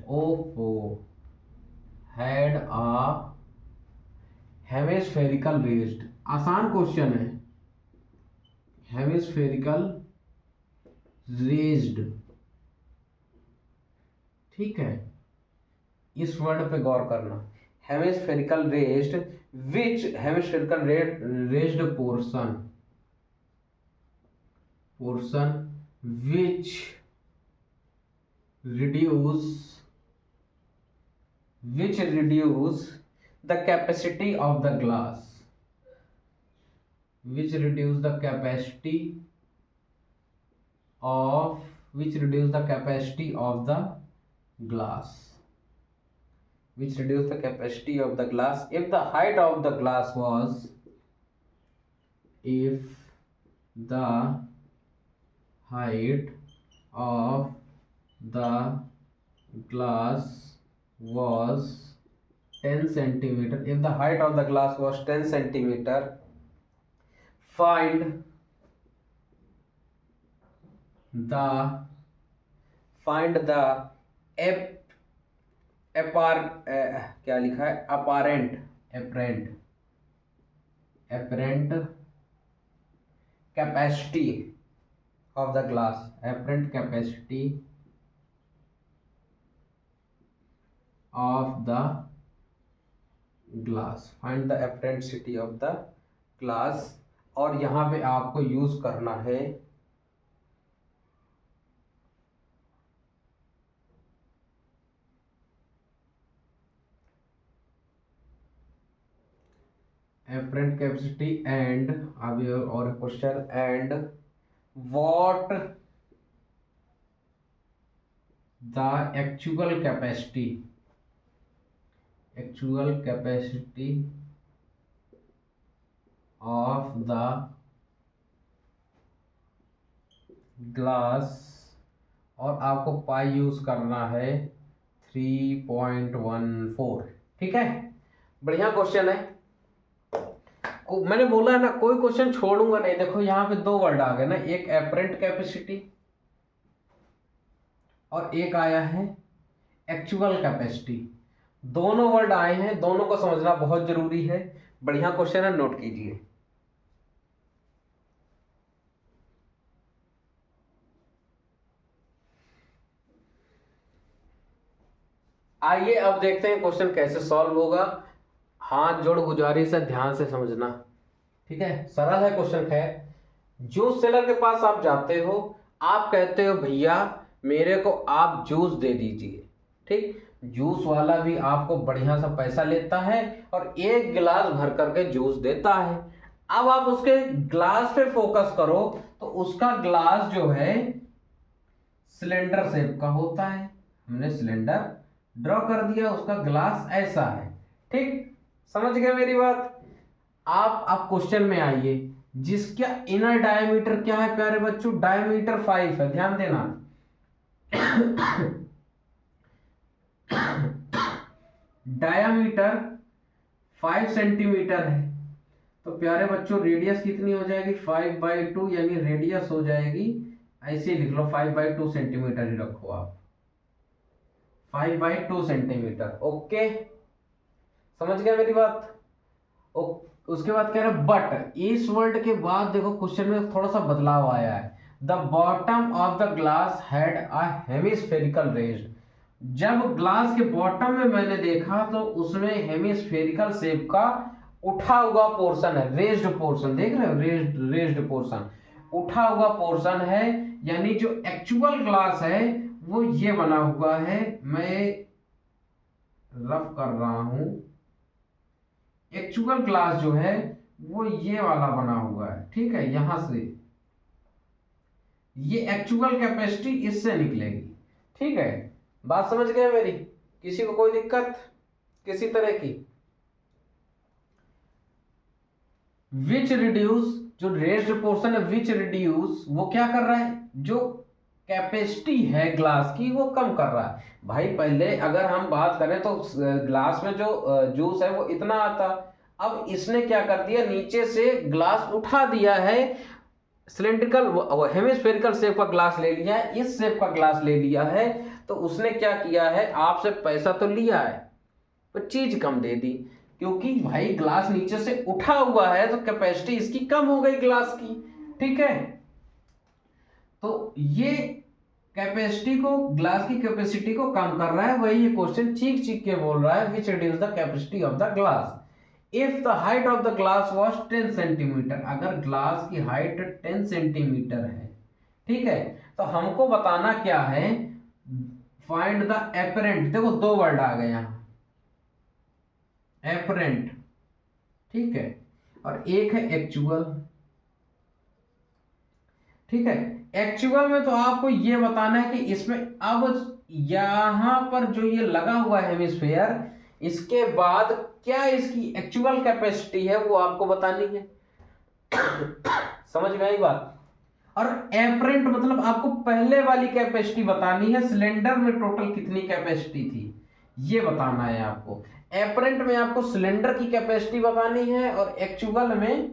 had a hemispherical raised, आसान क्वेश्चन है, hemispherical raised, ठीक है। इस वर्ड पे गौर करना, hemispherical raised, which hemispherical raised portion which reduce the capacity of the glass, which reduce the capacity of the glass, which reduce the capacity of the glass if the height of the glass was, if the height of the glass was 10 centimeter, if the height of the glass was 10 centimeter, find the क्या लिखा है, apparent capacity of the glass, apparent capacity of the glass, find the apparent capacity of the glass। और यहाँ पे आपको use करना है apparent capacity and, अब और question, and what the actual capacity of the glass, और आपको पाई यूज करना है 3.14, ठीक है। बढ़िया क्वेश्चन है, मैंने बोला है ना कोई क्वेश्चन छोड़ूंगा नहीं। देखो यहाँ पे दो वर्ड आ गए ना, एक एपरेंट कैपेसिटी और एक आया है एक्चुअल कैपेसिटी, दोनों वर्ड आए हैं, दोनों को समझना बहुत जरूरी है। बढ़िया क्वेश्चन है, नोट कीजिए। आइए अब देखते हैं क्वेश्चन कैसे सॉल्व होगा। हाथ जोड़ गुजारिश है, ध्यान से समझना, ठीक है। सरल है क्वेश्चन। खैर, जूस सेलर के पास आप जाते हो, आप कहते हो भैया मेरे को आप जूस दे दीजिए, ठीक। जूस वाला भी आपको बढ़िया सा पैसा लेता है और एक गिलास भर करके जूस देता है। अब आप उसके ग्लास पे फोकस करो तो उसका ग्लास जो है सिलेंडर शेप का होता है। हमने सिलेंडर ड्रॉ कर दिया, उसका ग्लास ऐसा है। ठीक, समझ गए मेरी बात। आप क्वेश्चन में आइए, जिसका इनर डायमीटर क्या है प्यारे बच्चों? डायमीटर 5 है, ध्यान देना। डायमीटर 5 सेंटीमीटर है, तो प्यारे बच्चों रेडियस कितनी हो जाएगी? 5/2, यानी रेडियस हो जाएगी, ऐसे लिख लो 5/2 सेंटीमीटर ही रखो आप, 5/2 सेंटीमीटर। ओके, समझ गया मेरी बात। उसके बाद कह रहे बट, इस वर्ड के बाद देखो क्वेश्चन में थोड़ा सा बदलाव आया है। The bottom of the glass had a hemispherical rest. जब ग्लास के बॉटम में मैंने देखा तो उसमें हेमिस्फेरिकल शेप का उठा हुआ पोर्शन है, रेज्ड पोर्शन, देख रहे हो? रेज्ड पोर्शन, उठा हुआ पोर्शन है, यानी जो एक्चुअल ग्लास है वो ये बना हुआ है। मैं रफ कर रहा हूं, एक्चुअल ग्लास जो है वो ये वाला बना हुआ है, ठीक है? यहां से ये एक्चुअल कैपेसिटी इससे निकलेगी, ठीक है? बात समझ गए मेरी? किसी को कोई दिक्कत किसी तरह की? विच रिड्यूस, जो रेज्ड पोर्शन है, विच रिड्यूस, वो क्या कर रहा है? जो कैपेसिटी है ग्लास की वो कम कर रहा है। भाई पहले अगर हम बात करें तो ग्लास में जो जूस है वो इतना आता, अब इसने क्या कर दिया, नीचे से ग्लास उठा दिया है, सिलेंड्रिकल हेमिस्फेरिकल शेप का ग्लास ले लिया है, इस शेप का ग्लास ले लिया है। तो उसने क्या किया है, आपसे पैसा तो लिया है पर चीज कम दे दी, क्योंकि भाई ग्लास नीचे से उठा हुआ है तो कैपेसिटी इसकी कम हो गई ग्लास की, ठीक है? तो ये कैपेसिटी को, ग्लास की कैपेसिटी को कम कर रहा है, वही ये क्वेश्चन चीख चीख के बोल रहा है, which reduce the capacity of the glass if the height of the glass was 10 centimetre. अगर ग्लास की हाइट 10 सेंटीमीटर है, ठीक है, तो हमको बताना क्या है, फाइंड द एपरेंट। देखो दो वर्ड आ गए यहां, एपरेंट, ठीक है, और एक है एक्चुअल, ठीक है? एक्चुअल में तो आपको ये बताना है कि इसमें अब यहां पर जो ये लगा हुआ है हेमिस्फीयर, इसके बाद क्या इसकी एक्चुअल कैपेसिटी है वो आपको बतानी है। समझ में आई बात? और एपरेंट मतलब आपको पहले वाली कैपेसिटी बतानी है, सिलेंडर में टोटल कितनी कैपेसिटी थी ये बताना है आपको। एपरेंट में आपको सिलेंडर की कैपेसिटी बतानी है और एक्चुअल में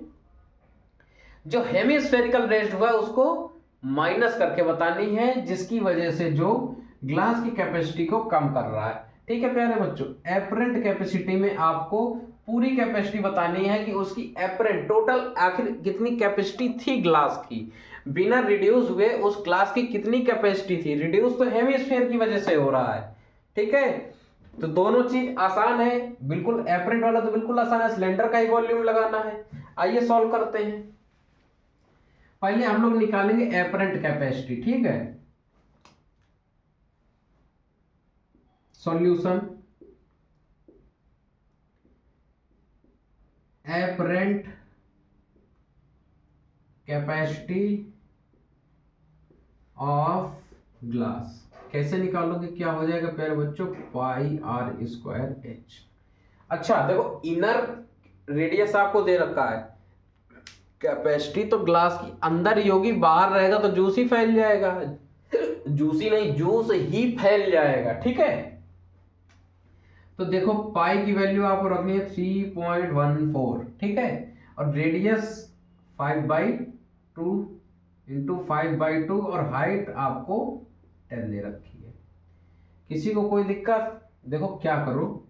जो हेमिस्फेरिकल रेस्ट हुआ उसको माइनस करके बतानी है, जिसकी वजह से जो ग्लास की कैपेसिटी को कम कर रहा है, ठीक है प्यारे बच्चों? एपरेंट कैपेसिटी में आपको पूरी कैपेसिटी बतानी है कि उसकी एपरेंट टोटल आखिर कितनी कैपेसिटी थी ग्लास की, बिना रिड्यूस हुए उस ग्लास की कितनी कैपेसिटी थी। रिड्यूस तो हेमिस्फीयर की वजह से हो रहा है, ठीक है? तो दोनों चीज आसान है बिल्कुल। एपरेंट वाला तो बिल्कुल आसान है, सिलेंडर का ही वॉल्यूम लगाना है। आइए सॉल्व करते हैं। पहले हम लोग निकालेंगे एपरेंट कैपेसिटी, ठीक है? Solution, apparent capacity of glass कैसे निकालोगे? क्या हो जाएगा प्यारे बच्चों? πr²h। अच्छा देखो, इनर रेडियस आपको दे रखा है, कैपेसिटी तो ग्लास की अंदर ही होगी, बाहर रहेगा तो जूस ही फैल जाएगा, जूस ही नहीं जूस ही फैल जाएगा, ठीक है? तो देखो पाई की वैल्यू आपको रखनी है 3.14, ठीक है? और रेडियस 5/2 इंटू 5/2 और हाइट आपको 10 दे रखी है। किसी को कोई दिक्कत? देखो क्या करो,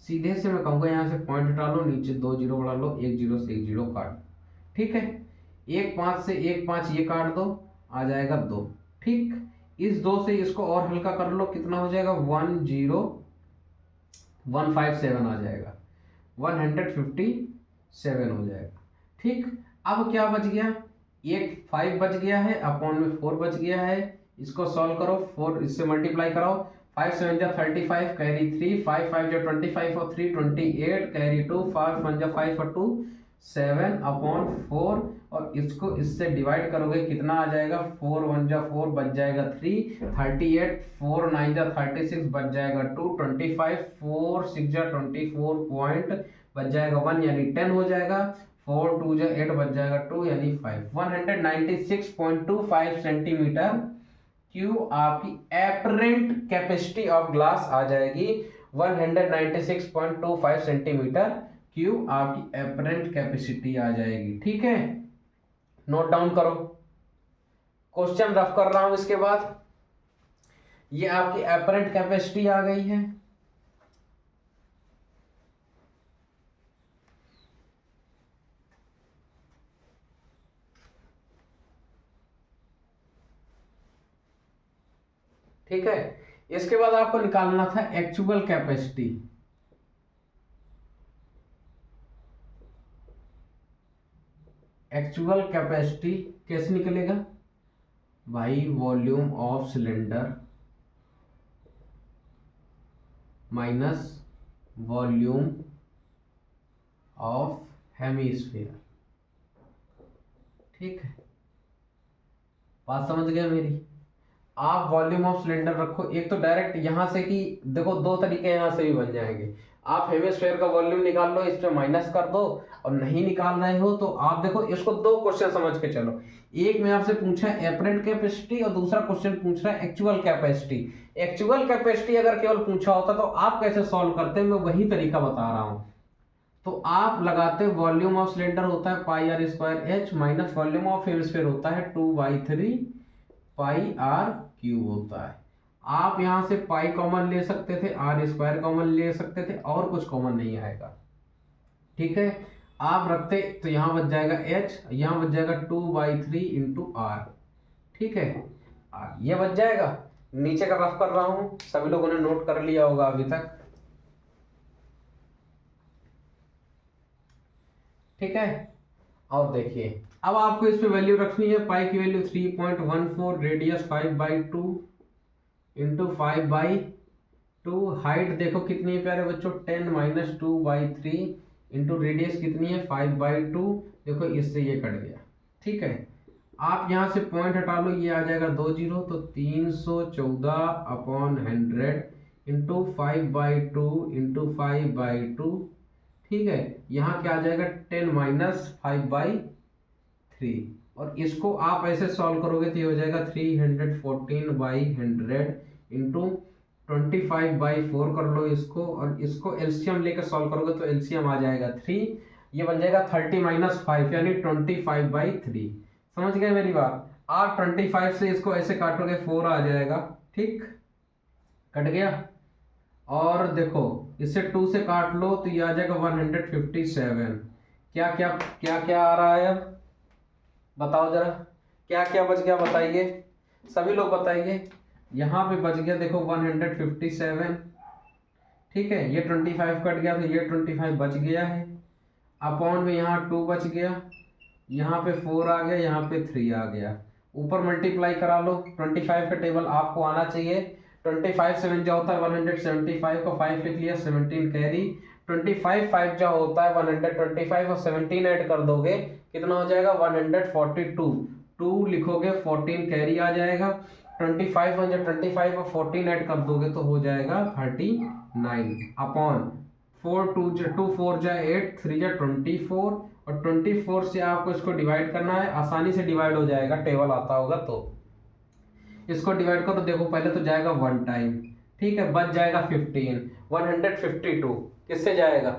सीधे से मैं कहूँगा यहाँ से पॉइंट हटा लो, नीचे 2 जीरो बढ़ा लो, 1 0 से 1 0 काट, ठीक है? 1 5 से 1 5 ये काट दो, आ जाएगा 2, ठीक? इस 2 से इसको और हल्का कर लो, कितना हो जाएगा? 10157 आ जाएगा, 157 हो जाएगा, ठीक? अब क्या बच गया? एक 5 बच गया है, अपॉन में 4 बच गया है, इसको सॉल्व करो, 4 इससे मल्टीप्लाई कराओ, 5 7 जा 35 कैरी 3, 5 5 जा 25 और 3 28 कैरी 2, 5 1 जा 5 और 2 7 अपॉन 4, और इसको इससे डिवाइड करोगे कितना आ जाएगा, 4 1 जा 4 बच जाएगा 3, 38 4 9 जा 36 बच जाएगा 2, 25 4 6 जा 24 पॉइंट बच जाएगा 1 यानी 10 हो जाएगा, 4 2 जा 8 बच जाएगा 2 यानी 5, 196.25 सेंटीमीटर क्यूब आपकी एपरेंट कैपेसिटी ऑफ ग्लास आ जाएगी। 196.25 सेंटीमीटर क्यूब आपकी एपरेंट कैपेसिटी आ जाएगी। ठीक है, नोट डाउन करो, क्वेश्चन रफ कर रहा हूं। इसके बाद ये आपकी एपरेंट कैपेसिटी आ गई है। ठीक है, इसके बाद आपको निकालना था एक्चुअल कैपेसिटी। एक्चुअल कैपेसिटी कैसे निकलेगा भाई, volume of cylinder minus volume of hemisphere. ठीक है, बात समझ गया मेरी। आप वॉल्यूम ऑफ सिलेंडर रखो, एक तो डायरेक्ट यहां से कि देखो दो तरीके यहां से भी बन जाएंगे। आप हेमिस्फीयर का वॉल्यूम निकाल लो, इस पे माइनस कर दो, और नहीं निकाल रहे हो तो आप देखो इसको दो क्वेश्चन समझ के चलो। एक में आपसे पूछा है एपरेंट कैपेसिटी और दूसरा क्वेश्चन पूछ रहा है एक्चुअल कैपेसिटी। एक्चुअल कैपेसिटी अगर केवल पूछा होता तो आप कैसे सॉल्व करते, मैं वही तरीका बता रहा हूं। तो आप लगाते वॉल्यूम ऑफ सिलेंडर होता है pi r square h minus volume of hemisphere होता है 2/3 पाई आर क्यूब होता है। आप यहां से पाई कॉमन ले सकते थे, आर स्क्वायर कॉमन ले सकते थे, और कुछ कॉमन नहीं आएगा। ठीक है, आप रखते तो यहां बच जाएगा एच, यहां बच जाएगा 2/3 इंटू आर। ठीक है, ये बच जाएगा। नीचे का रफ कर रहा हूं, सभी लोगों ने नोट कर लिया होगा अभी तक। ठीक है, और देखिए अब आपको इस पे वैल्यू रखनी है। पाई की वैल्यू 3.14, रेडियस 5/2 इंटू 5/2, हाइट देखो कितनी है प्यारे बच्चों, 10 - 2/3 इंटू रेडियस कितनी है 5/2। देखो इससे ये कट गया। ठीक है, आप यहां से पॉइंट हटा लो, ये आ जाएगा 2 0, तो 314/100 इंटू 5/2 इंटू 5/2। ठीक है, यहाँ क्या आ जाएगा 10 - 5/3, और इसको आप ऐसे सॉल्व करोगे तो ये हो जाएगा 314/100 इंटू 25/4 कर लो इसको, और इसको एलसीएम लेकर सॉल्व करोगे तो एलसीएम आ जाएगा 3, ये बन जाएगा 30 - 5 यानी 25/3। समझ गए मेरी बात। आप 25 से इसको ऐसे काटोगे 4 आ जाएगा। ठीक, कट गया। और देखो इससे 2 से काट लो तो ये आ जाएगा 157। क्या क्या क्या क्या आ रहा है, अब बताओ जरा क्या क्या बच गया, बताइए सभी लोग बताइए। यहाँ पे बच गया देखो 157। ठीक है, ये 25 कट गया तो ये 25 बच गया है। अपॉन में यहाँ 2 बच गया, यहाँ पे 4 आ गया, यहाँ पे 3 आ गया। ऊपर मल्टीप्लाई करा लो, 25 का टेबल आपको आना चाहिए। 25 7 जो होता है 175 को 5 लिख लिया, 17 कैरी। 25 5 जो होता है 125 और 17 ऐड कर दोगे कितना हो जाएगा 142। 2 लिखोगे 14 कैरी आ जाएगा। 25 125 और 14 ऐड कर दोगे तो हो जाएगा 39 अपॉन 4 2 2 4 जा 8 3 जा 24, और 24 से आपको इसको डिवाइड करना है। आसानी से डिवाइड हो जाएगा, टेबल आता होगा तो इसको डिवाइड करो। देखो पहले तो जाएगा 1 टाइम, ठीक है, बच जाएगा 15, 152 किससे जाएगा,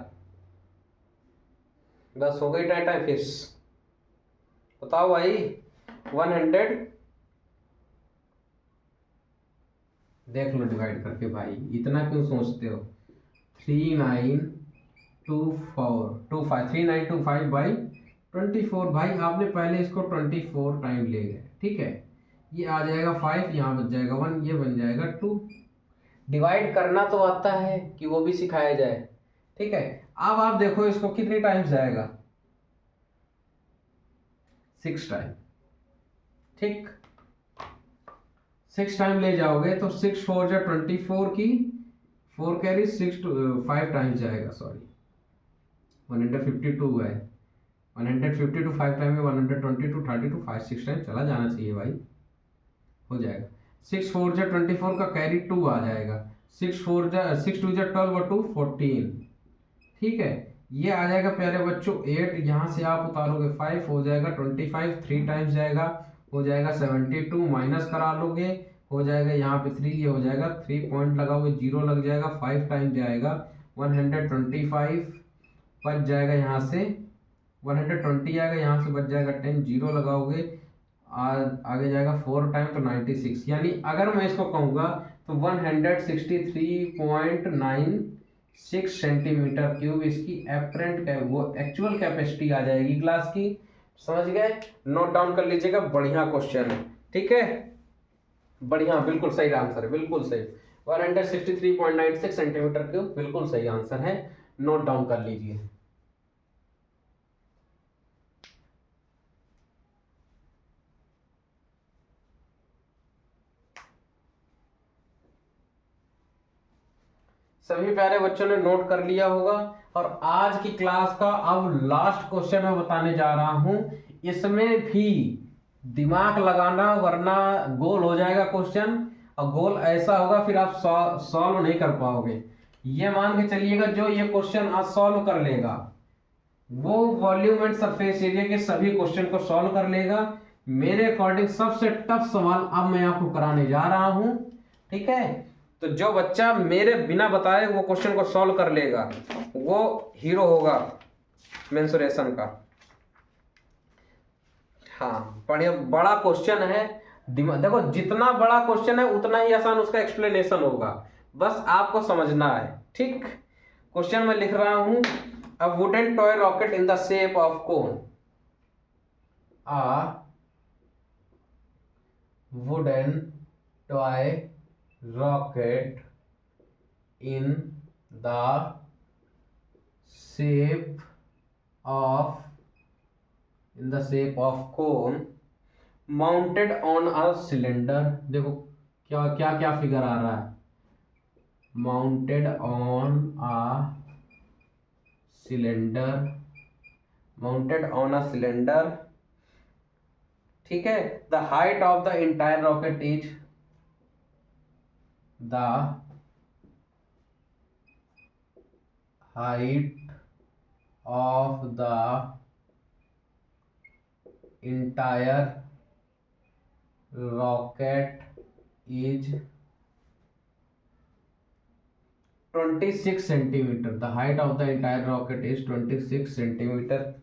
बस हो गई टाटा फिश। बताओ भाई 100, देख लो डिवाइड करके भाई, इतना क्यों सोचते हो। 3925 भाई, आपने पहले इसको 24 टाइम ले गए। ठीक है, ये आ जाएगा 5, यहाँ बच जाएगा 1, ये बन जाएगा 2। डिवाइड करना तो आता है कि वो भी सिखाया जाए। ठीक है, अब आप देखो इसको कितने टाइम्स जाएगा, 6 टाइम। ठीक, 6 टाइम ले जाओगे तो 6 4 जा 24 की 4 कैरी 6 टू 5 टाइम्स जाएगा, सॉरी 152 है, 152 5 टाइम में 122 32 5 6 टाइम चला जाना चाहिए भाई, हो जाएगा। 6 4 जा 24 का कैरी 2 आ जाएगा, 6 4 जा 6 2 जा 12 और 2 14, ठीक है। ये आ जाएगा प्यारे बच्चों 8, यहाँ से आप उतारोगे 5 हो जाएगा 25, 3 टाइम्स जाएगा हो जाएगा 72, माइनस करा लोगे हो जाएगा यहाँ पे 3, ये हो जाएगा 3 पॉइंट लगाओगे 0 लग जाएगा, 5 टाइम जाएगा 125, बच जाएगा यहाँ से 120 आएगा, यहाँ से बच जाएगा 10, 0 लगाओगे आगे जाएगा 4 टाइम तो 96, यानी अगर मैं इसको कहूँगा तो 163.96 सेंटीमीटर क्यूब इसकी एपरेंट वो एक्चुअल कैपेसिटी आ जाएगी ग्लास की। समझ गए, नोट डाउन कर लीजिएगा, बढ़िया क्वेश्चन है, ठीक है, बढ़िया, बिल्कुल सही आंसर है, बिल्कुल सही, 163.96 सेंटीमीटर क्यूब बिल्कुल सही आंसर है, नोट डाउन कर लीजिए। सभी प्यारे बच्चों ने नोट कर लिया होगा। और आज की क्लास का अब लास्ट क्वेश्चन मैं बताने जा रहा हूं, इसमें भी दिमाग लगाना वरना गोल हो जाएगा क्वेश्चन, और गोल ऐसा होगा फिर आप सॉल्व नहीं कर पाओगे। ये मान के चलिएगा जो ये क्वेश्चन आज सॉल्व कर लेगा वो वॉल्यूम एंड सरफेस एरिया के सभी क्वेश्चन को सॉल्व कर लेगा। मेरे अकॉर्डिंग सबसे टफ सवाल अब मैं आपको कराने जा रहा हूं, ठीक है। तो जो बच्चा मेरे बिना बताए वो क्वेश्चन को सॉल्व कर लेगा वो हीरो होगा मेंसुरेशन का। हाँ, बढ़िया, बड़ा क्वेश्चन है, देखो जितना बड़ा क्वेश्चन है उतना ही आसान उसका एक्सप्लेनेशन होगा, बस आपको समझना है, ठीक। क्वेश्चन में लिख रहा हूं, a wooden toy rocket in the shape of cone, a wooden toy rocket in the shape of cone mounted on a cylinder। देखो क्या क्या क्या फिगर आ रहा है, mounted on a cylinder, mounted on a cylinder, ठीक है। the height of the entire rocket is the height of the entire rocket is 26 centimeter। the height of the entire rocket is 26 centimeter,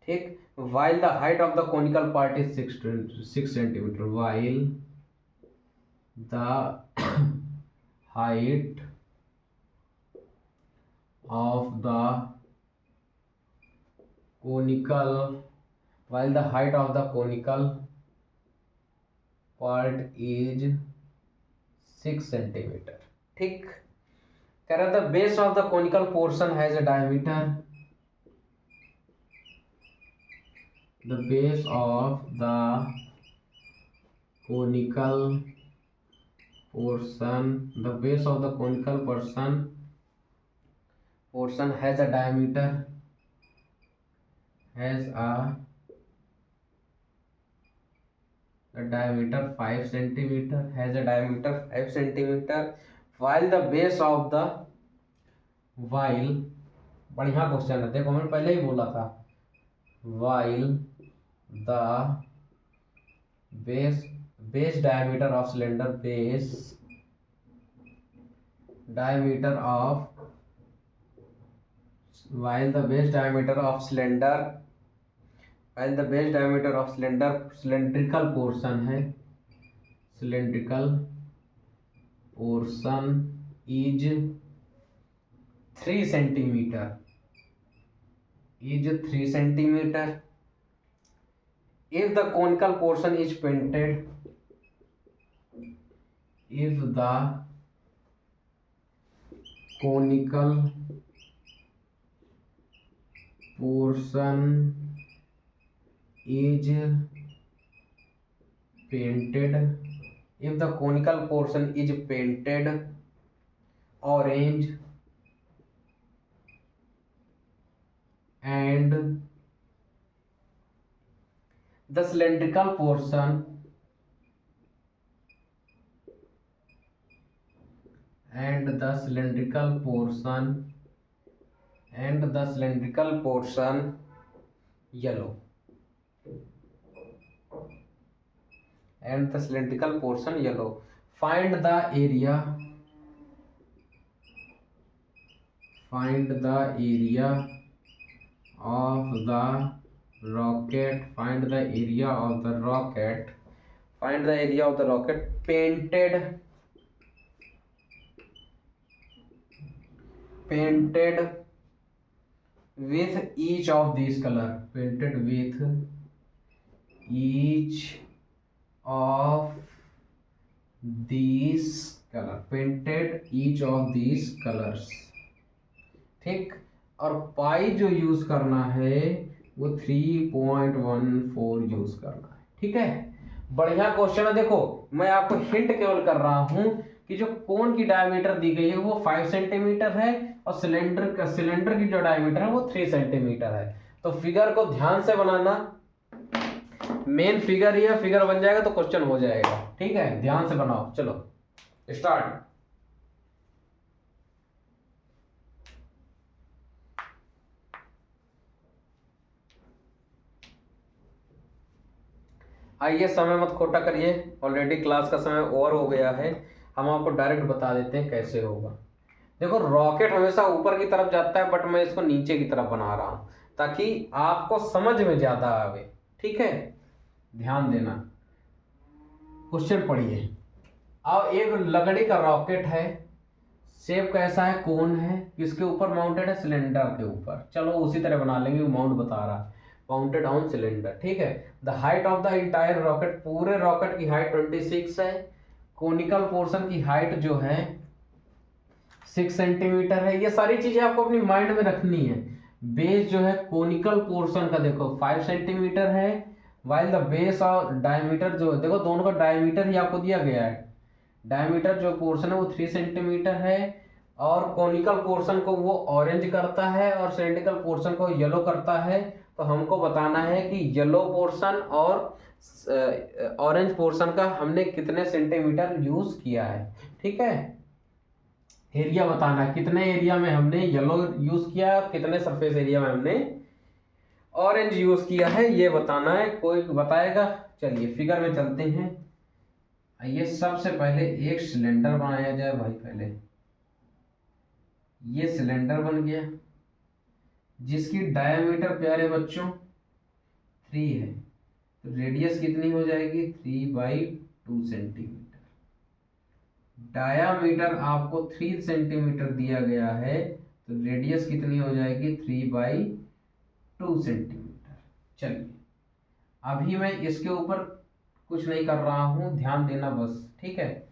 ठीक। while the height of the conical part is 6 centimeter, while the height of the conical part is 6 centimeter, ठीक। कह रहा था base of the conical portion has a diameter, the base of the conical portion has a diameter, the diameter 5 centimeter, has a diameter 5 centimeter, while the base of the बढ़िया question है, देखो मैंने पहले ही बोला था, while the base diameter of cylinder, base diameter of while the base diameter of cylindrical portion है, cylindrical portion is 3 centimeter, if the conical portion is painted, if the conical portion is painted if the conical portion is painted orange and the cylindrical portion yellow find the area of the rocket painted with each of these color ठीक। और पाई जो use करना है वो 3.14 use करना है। ठीक है, बढ़िया क्वेश्चन है। देखो मैं आपको हिंट केवल कर रहा हूं कि जो कोन की डायमीटर दी गई है वो 5 सेंटीमीटर है और सिलेंडर की जो डायमीटर है वो 3 सेंटीमीटर है। तो फिगर को ध्यान से बनाना, मेन फिगर ही है, फिगर बन जाएगा तो क्वेश्चन हो जाएगा। ठीक है, ध्यान से बनाओ। चलो स्टार्ट। आइए, समय मत खोटा करिए, ऑलरेडी क्लास का समय ओवर हो गया है। हम आपको डायरेक्ट बता देते हैं कैसे होगा। देखो रॉकेट हमेशा ऊपर की तरफ जाता है, बट मैं इसको नीचे की तरफ बना रहा हूं ताकि आपको समझ में ज्यादा आवे। ठीक है, ध्यान देना। क्वेश्चन पढ़िए। अब एक लकड़ी का रॉकेट है, शेप कैसा है, कोन है, किसके ऊपर माउंटेड है, सिलेंडर के ऊपर। चलो उसी तरह बना लेंगे, माउंट बता रहा है, माउंटेड ऑन सिलेंडर। ठीक है, the height of the entire rocket, पूरे रॉकेट की हाइट 26 है। कोनिकल पोर्शन की हाइट जो है 6 सेंटीमीटर है। ये सारी चीजें आपको अपनी माइंड में रखनी है। बेस जो है कोनिकल पोर्शन का देखो 5 सेंटीमीटर है, वाइल द बेस और डायमीटर जो देखो दोनों का डायमीटर ही आपको दिया गया है। डायमीटर जो पोर्शन है वो 3 सेंटीमीटर है और कोनिकल पोर्शन को वो ऑरेंज करता है और सिलेंड्रिकल पोर्शन को येलो करता है। तो हमको बताना है कि येलो पोर्शन और ऑरेंज पोर्शन का हमने कितने सेंटीमीटर यूज किया है। ठीक है, एरिया बताना है, कितने एरिया में हमने येलो यूज किया है, कितने सरफेस एरिया में हमने ऑरेंज यूज किया है, ये बताना है। कोई बताएगा? चलिए फिगर में चलते हैं। आइए, सबसे पहले एक सिलेंडर बनाया जाए भाई। पहले ये सिलेंडर बन गया जिसकी डायमीटर प्यारे बच्चों 3 है, तो रेडियस कितनी हो जाएगी 3/2 सेंटीमीटर। डायामीटर आपको 3 सेंटीमीटर दिया गया है, तो रेडियस कितनी हो जाएगी 3/2 सेंटीमीटर। चलिए अभी मैं इसके ऊपर कुछ नहीं कर रहा हूं, ध्यान देना बस। ठीक है,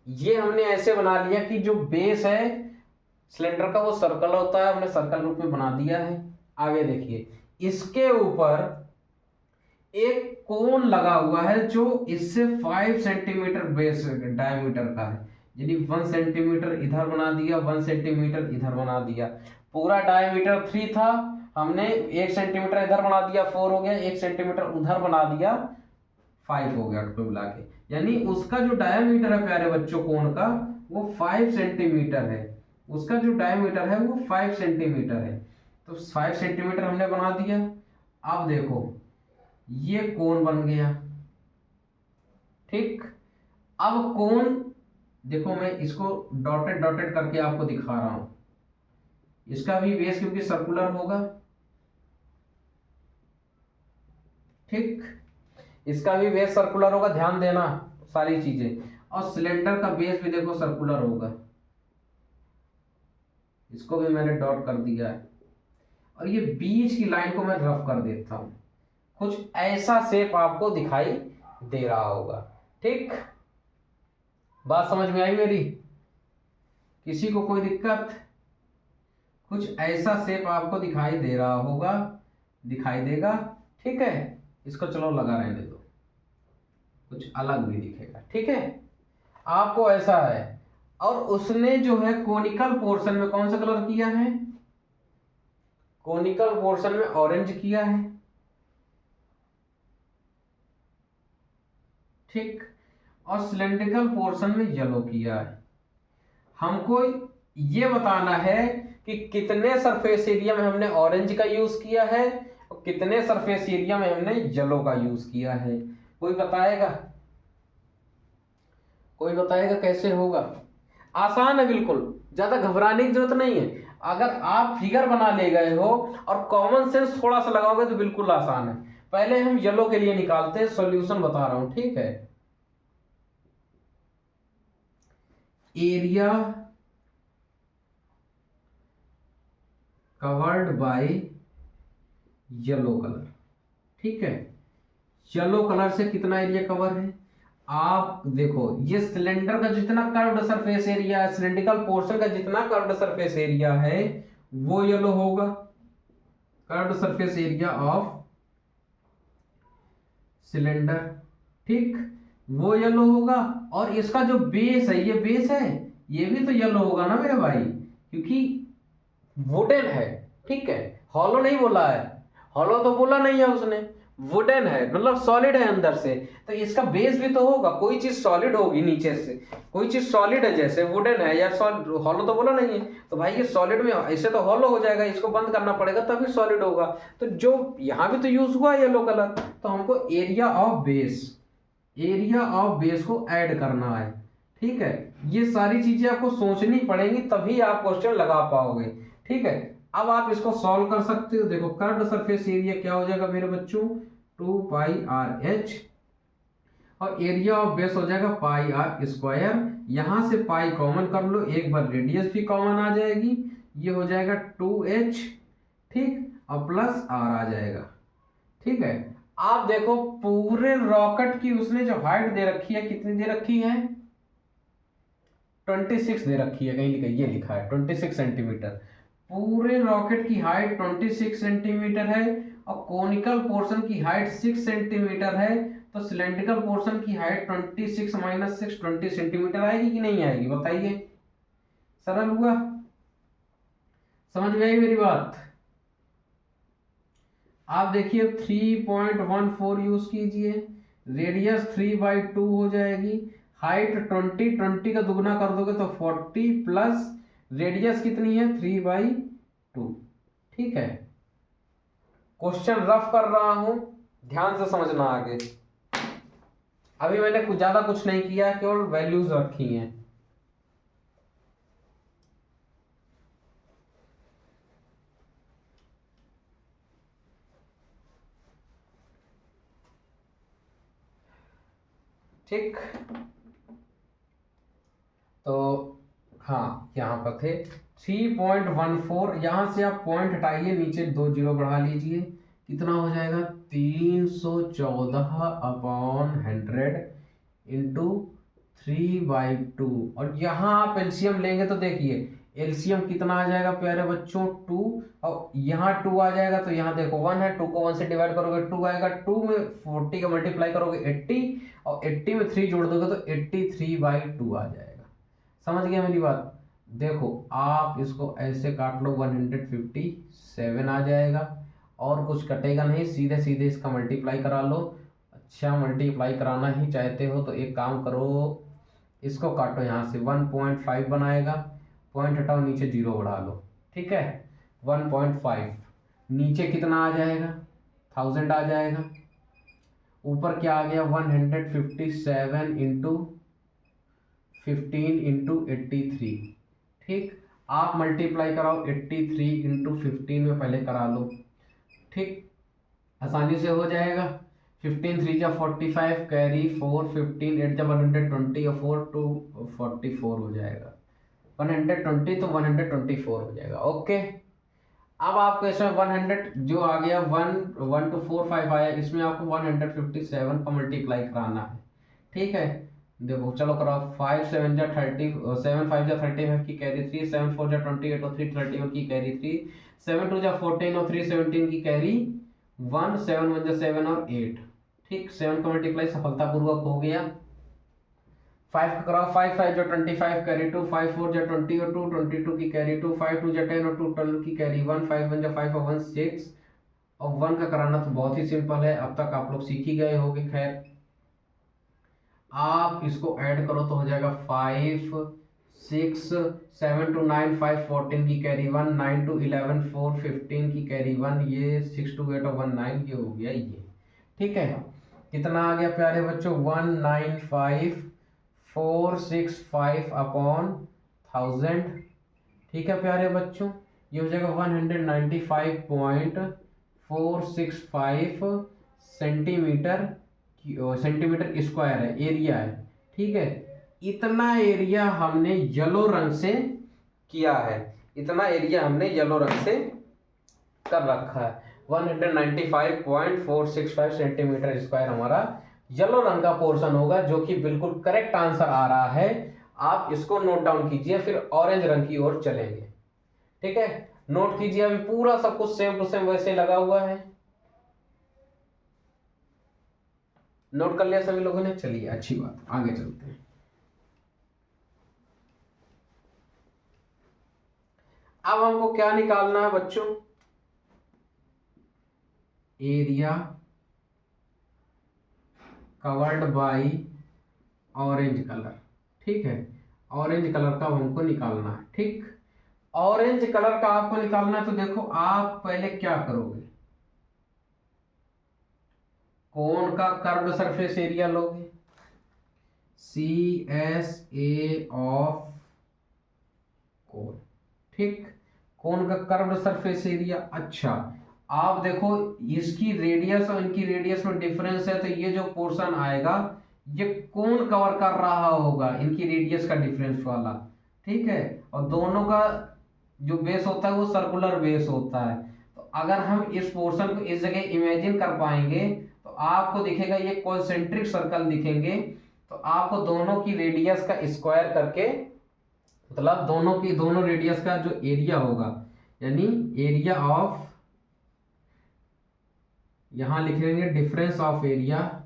ये हमने ऐसे बना लिया कि जो बेस है सिलेंडर का वो सर्कल होता है, हमने सर्कल रूप में बना दिया है। आगे देखिए, इसके ऊपर एक कोन लगा हुआ है जो इससे 5 सेंटीमीटर बेस डायमीटर का है, यानी 1 सेंटीमीटर इधर बना दिया, 1 सेंटीमीटर इधर बना दिया। पूरा डायमीटर 3 था, हमने 1 सेंटीमीटर इधर बना दिया 4 हो गया, 1 सेंटीमीटर उधर बना दिया 5 हो गया कुल मिला के। यानी उसका जो डायमीटर है प्यारे बच्चों कोन का वो 5 सेंटीमीटर है, उसका जो डायमीटर है वो 5 सेंटीमीटर है। तो 5 सेंटीमीटर हमने बना दिया। अब देखो ये कोन बन गया। ठीक, अब कोन देखो, मैं इसको डॉटेड डॉटेड करके आपको दिखा रहा हूं। इसका भी बेस क्योंकि सर्कुलर होगा, ठीक, इसका भी बेस सर्कुलर होगा, ध्यान देना सारी चीजें। और सिलेंडर का बेस भी देखो सर्कुलर होगा, इसको भी मैंने डॉट कर दिया है। और ये बीच की लाइन को मैं रफ कर देता हूं, कुछ ऐसा शेप आपको दिखाई दे रहा होगा। ठीक, बात समझ में आई मेरी? किसी को कोई दिक्कत? कुछ ऐसा शेप आपको दिखाई दे रहा होगा, दिखाई देगा। ठीक है, इसको चलो लगा रहने दो, कुछ अलग भी दिखेगा, ठीक है। आपको ऐसा है, और उसने जो है कोनिकल पोर्शन में कौन सा कलर किया है, कोनिकल पोर्शन में ऑरेंज किया है, ठीक, और सिलेंड्रिकल पोर्शन में येलो किया है। हमको ये बताना है कि कितने सरफेस एरिया में हमने ऑरेंज का यूज किया है और कितने सरफेस एरिया में हमने येलो का यूज किया है। कोई बताएगा, कोई बताएगा कैसे होगा? आसान है बिल्कुल, ज्यादा घबराने की जरूरत नहीं है। अगर आप फिगर बना ले गए हो और कॉमन सेंस थोड़ा सा लगाओगे तो बिल्कुल आसान है। पहले हम येलो के लिए निकालते हैं, सॉल्यूशन बता रहा हूं, ठीक है। Area covered by yellow colour, ठीक है। येलो कलर से कितना एरिया कवर है? आप देखो, ये सिलेंडर का जितना कर्व्ड सरफेस एरिया है, सिलेंड्रिकल पोर्शन का जितना कर्व्ड सरफेस एरिया है वो येलो होगा। Curved surface area of cylinder, ठीक, वो येलो होगा। और इसका जो बेस है, ये बेस है, ये भी तो येलो होगा ना मेरे भाई, क्योंकि वुडन है, ठीक है। हॉलो नहीं बोला है, हॉलो तो बोला नहीं है उसने, वुडन है मतलब सॉलिड है अंदर से, तो इसका बेस भी तो होगा। कोई चीज सॉलिड होगी नीचे से, कोई चीज सॉलिड है, जैसे वुडन है या हॉलो तो बोला नहीं है, तो भाई ये सॉलिड में ऐसे तो हॉलो हो जाएगा, इसको बंद करना पड़ेगा तभी सॉलिड होगा। तो जो यहाँ भी तो यूज हुआ येलो कलर, तो हमको area of base, area of base को ऐड करना है, ठीक है। ये सारी चीजें आपको सोचनी पड़ेंगी तभी आप क्वेश्चन लगा पाओगे, ठीक है। अब आप इसको सॉल्व कर सकते हो। देखो कर्व्ड सरफेस एरिया क्या हो जाएगा मेरे बच्चों, 2 पाई आर एच, और एरिया ऑफ बेस हो जाएगा पाई आर स्क्वायर। यहां से पाई कॉमन कर लो, एक बार रेडियस भी कॉमन आ जाएगी, ये हो जाएगा 2h, ठीक, और प्लस आर आ जाएगा, ठीक है। आप देखो पूरे रॉकेट की उसने जो हाइट दे रखी है, कितनी दे रखी है, 26 दे रखी है, कहीं ये लिखा है 26 सेंटीमीटर। पूरे रॉकेट की हाइट 26 सेंटीमीटर है और कोनिकल पोर्शन की हाइट 6 सेंटीमीटर है, तो सिलेंड्रिकल पोर्शन की हाइट 26 माइनस 6 20 सेंटीमीटर आएगी कि नहीं आएगी, बताइए। सरल हुआ, समझ में आई मेरी बात? आप देखिए 3.14 यूज कीजिए, रेडियस 3/2 हो जाएगी, हाइट 20 का दुगना कर दोगे तो 40 प्लस रेडियस कितनी है 3/2, ठीक है। क्वेश्चन रफ कर रहा हूं, ध्यान से समझना आगे। अभी मैंने कुछ ज्यादा कुछ नहीं किया, केवल वैल्यूज रखी हैं। ठीक, तो हाँ यहाँ पर थे 3.14, यहां से आप पॉइंट हटाइए, नीचे 2 जीरो बढ़ा लीजिए, कितना हो जाएगा 314/100 इंटू 3/2। और यहाँ आप एलसीएम लेंगे तो देखिए एलसीएम कितना आ जाएगा प्यारे बच्चों 2, और यहाँ 2 आ जाएगा, तो यहाँ देखो 1 है, 2 को 1 से डिवाइड करोगे 2 आएगा, 2 में 40 का मल्टीप्लाई करोगे 80, और 80 में 3 जोड़ दोगे तो 83/2 आ जाएगा। समझ गया मेरी बात? देखो आप इसको ऐसे काट लो, 157 आ जाएगा, और कुछ कटेगा नहीं, सीधे सीधे इसका मल्टीप्लाई करा लो। अच्छा मल्टीप्लाई कराना ही चाहते हो तो एक काम करो, इसको काटो, यहाँ से 1.5 बनाएगा, पॉइंट हटाओ, नीचे 0 बढ़ा लो, ठीक है। 1.5 नीचे कितना आ जाएगा 1000 आ जाएगा, ऊपर क्या आ गया 157 इंटू 15 इंटू 83, ठीक। आप मल्टीप्लाई कराओ 83 इंटू 15 में पहले करा लो, ठीक, आसानी से हो जाएगा। 15 3 जा 45, कैरी 4, 15 8 जा 120 और 4 2 44 हो जाएगा, 120 तो 124 हो जाएगा, ओके। अब आपको इसमें 100 जो आ गया 1 2 4 5 आया, इसमें आपको 157 का मल्टीप्लाई कराना है, ठीक है। देखो चलो कराओ, 5 7 जा 30, 7 5 जा 35 की कैरी 3, 7 4 जा 28 और 3 31 की कैरी 3, 7 2 जा 14 और 3 17 की कैरी 1, 7 1 जा 7 और 8, ठीक, 7 का मल्टीप्लाई सफलतापूर्वक हो गया। 5 का कराओ, 5 5 जो 25 कैरी 2, 5 4 जो 20 और 2 22 की कैरी 2, 5 2 जो 10 और 2 12 की कैरी 1, 5 1 जो 5 और 1 6। और 1 का कराना तो बहुत ही सिंपल है, अब तक आप लोग सीख ही गए होंगे। खैर आप इसको ऐड करो तो हो जाएगा 5 6 7 टू 9 5 14 की कैरी 1, 9 टू 11 4 15 की कैरी 1, ये 6 टू 8 और 1 9, ये हो गया ये। ठीक है, कितना आ गया प्यारे बच्चों? 195,465 अपॉन 1000। ठीक है प्यारे बच्चों, ये हो जाएगा 195.465 सेंटीमीटर सेंटीमीटर स्क्वायर है, एरिया है। ठीक है, इतना एरिया हमने येलो रंग से किया है, इतना एरिया हमने येलो रंग से कर रखा है। 195.465 सेंटीमीटर स्क्वायर हमारा येलो रंग का पोर्शन होगा, जो कि बिल्कुल करेक्ट आंसर आ रहा है। आप इसको नोट डाउन कीजिए, फिर ऑरेंज रंग की ओर चलेंगे। ठीक है, नोट कीजिए, अभी पूरा सब कुछ सेम टू सेम वैसे लगा हुआ है। नोट कर लिया सभी लोगों ने? चलिए अच्छी बात, आगे चलते हैं। अब हमको क्या निकालना है बच्चों? Area covered by orange colour. ठीक है, ऑरेंज कलर का हमको निकालना है। ठीक, ऑरेंज कलर का आपको निकालना है, तो देखो आप पहले क्या करोगे, कोन का कर्व्ड सरफेस एरिया लोगे, CSA ऑफ कोन। ठीक, कोन का कर्व्ड सरफेस एरिया। अच्छा, आप देखो इसकी रेडियस और इनकी रेडियस में डिफरेंस है, तो ये जो पोर्शन आएगा ये कोन कवर कर रहा होगा, इनकी रेडियस का डिफरेंस वाला। ठीक है, और दोनों का जो बेस होता है वो सर्कुलर बेस होता है। तो अगर हम इस पोर्शन को इस जगह इमेजिन कर पाएंगे तो आपको दिखेगा ये कॉन्सेंट्रिक सर्कल दिखेंगे। तो आपको दोनों की रेडियस का स्क्वायर करके, मतलब दोनों रेडियस का जो एरिया होगा, यानी एरिया ऑफ, यहां लिख लेंगे difference of area,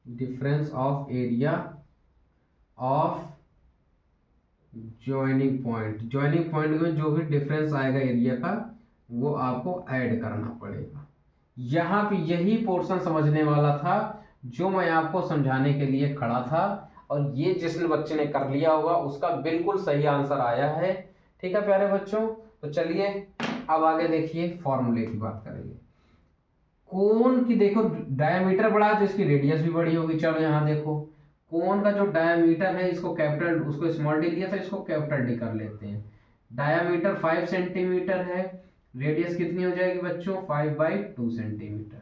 difference of area of joining point. Joining point में जो भी डिफरेंस आएगा एरिया का वो आपको ऐड करना पड़ेगा। यहां पे यही पोर्शन समझने वाला था जो मैं आपको समझाने के लिए खड़ा था, और ये जिस बच्चे ने कर लिया होगा उसका बिल्कुल सही आंसर आया है। ठीक है प्यारे बच्चों, तो चलिए अब आगे देखिए, फॉर्मूले की बात करेंगे। कोन की देखो डायमीटर बड़ा है तो इसकी रेडियस भी बड़ी होगी। चलो यहाँ देखो, कोन का जो डायमीटर है, इसको कैपिटल, उसको स्मॉल डी लिया था, इसको कैपिटल डी कर लेते हैं। डायमीटर 5 सेंटीमीटर है, रेडियस कितनी हो जाएगी बच्चों? 5/2 सेंटीमीटर।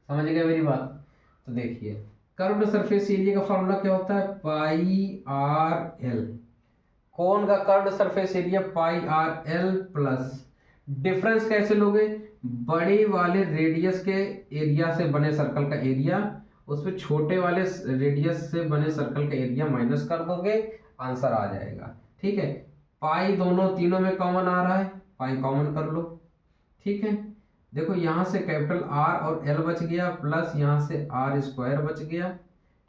समझ गए मेरी बात? तो देखिए, कर्व्ड सरफेस एरिया का फॉर्मूला क्या होता है? Pi r L. कोन का curved surface area pi r l plus, difference कैसे लोगे? बड़े वाले रेडियस के एरिया से बने सर्कल का एरिया, उसमें छोटे वाले रेडियस से बने सर्कल का एरिया माइनस कर दोगे, आंसर आ जाएगा। ठीक है, पाई दोनों तीनों में कॉमन आ रहा है, पाई कॉमन कर लो। ठीक है, देखो यहां से कैपिटल आर और एल बच गया, प्लस यहां से आर स्क्वायर बच गया।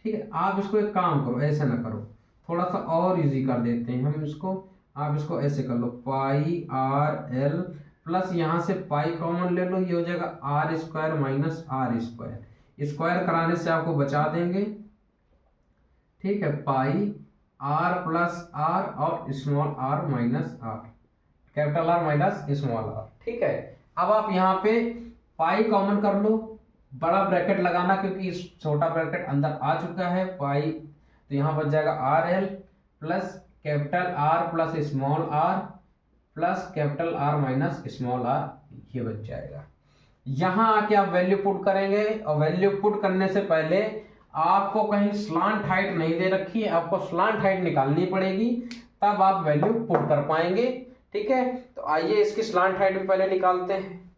ठीक है, आप इसको एक काम करो, ऐसे ना करो, थोड़ा सा और इजी कर देते हैं हम इसको। आप इसको ऐसे कर लो, पाई आर एल प्लस यहाँ से पाई कॉमन ले लो, ये हो जाएगा r square minus r square. Square कराने से आपको बचा देंगे। ठीक है, पाई आर प्लस आर और small r minus r, capital r minus small r. ठीक है, अब आप यहाँ पे पाई कॉमन कर लो, बड़ा ब्रैकेट लगाना क्योंकि इस छोटा ब्रैकेट अंदर आ चुका है पाई, तो यहाँ बच जाएगा r l plus capital r plus small r plus capital r minus small r, ये बच जाएगा। यहां आके आप वैल्यू पुट करेंगे, और वैल्यू पुट करने से पहले आपको कहीं स्लांट हाइट नहीं दे रखी है, आपको स्लांट हाइट निकालनी पड़ेगी, तब आप वैल्यू पुट कर पाएंगे। ठीक है, तो आइए इसकी स्लांट हाइट भी पहले निकालते हैं।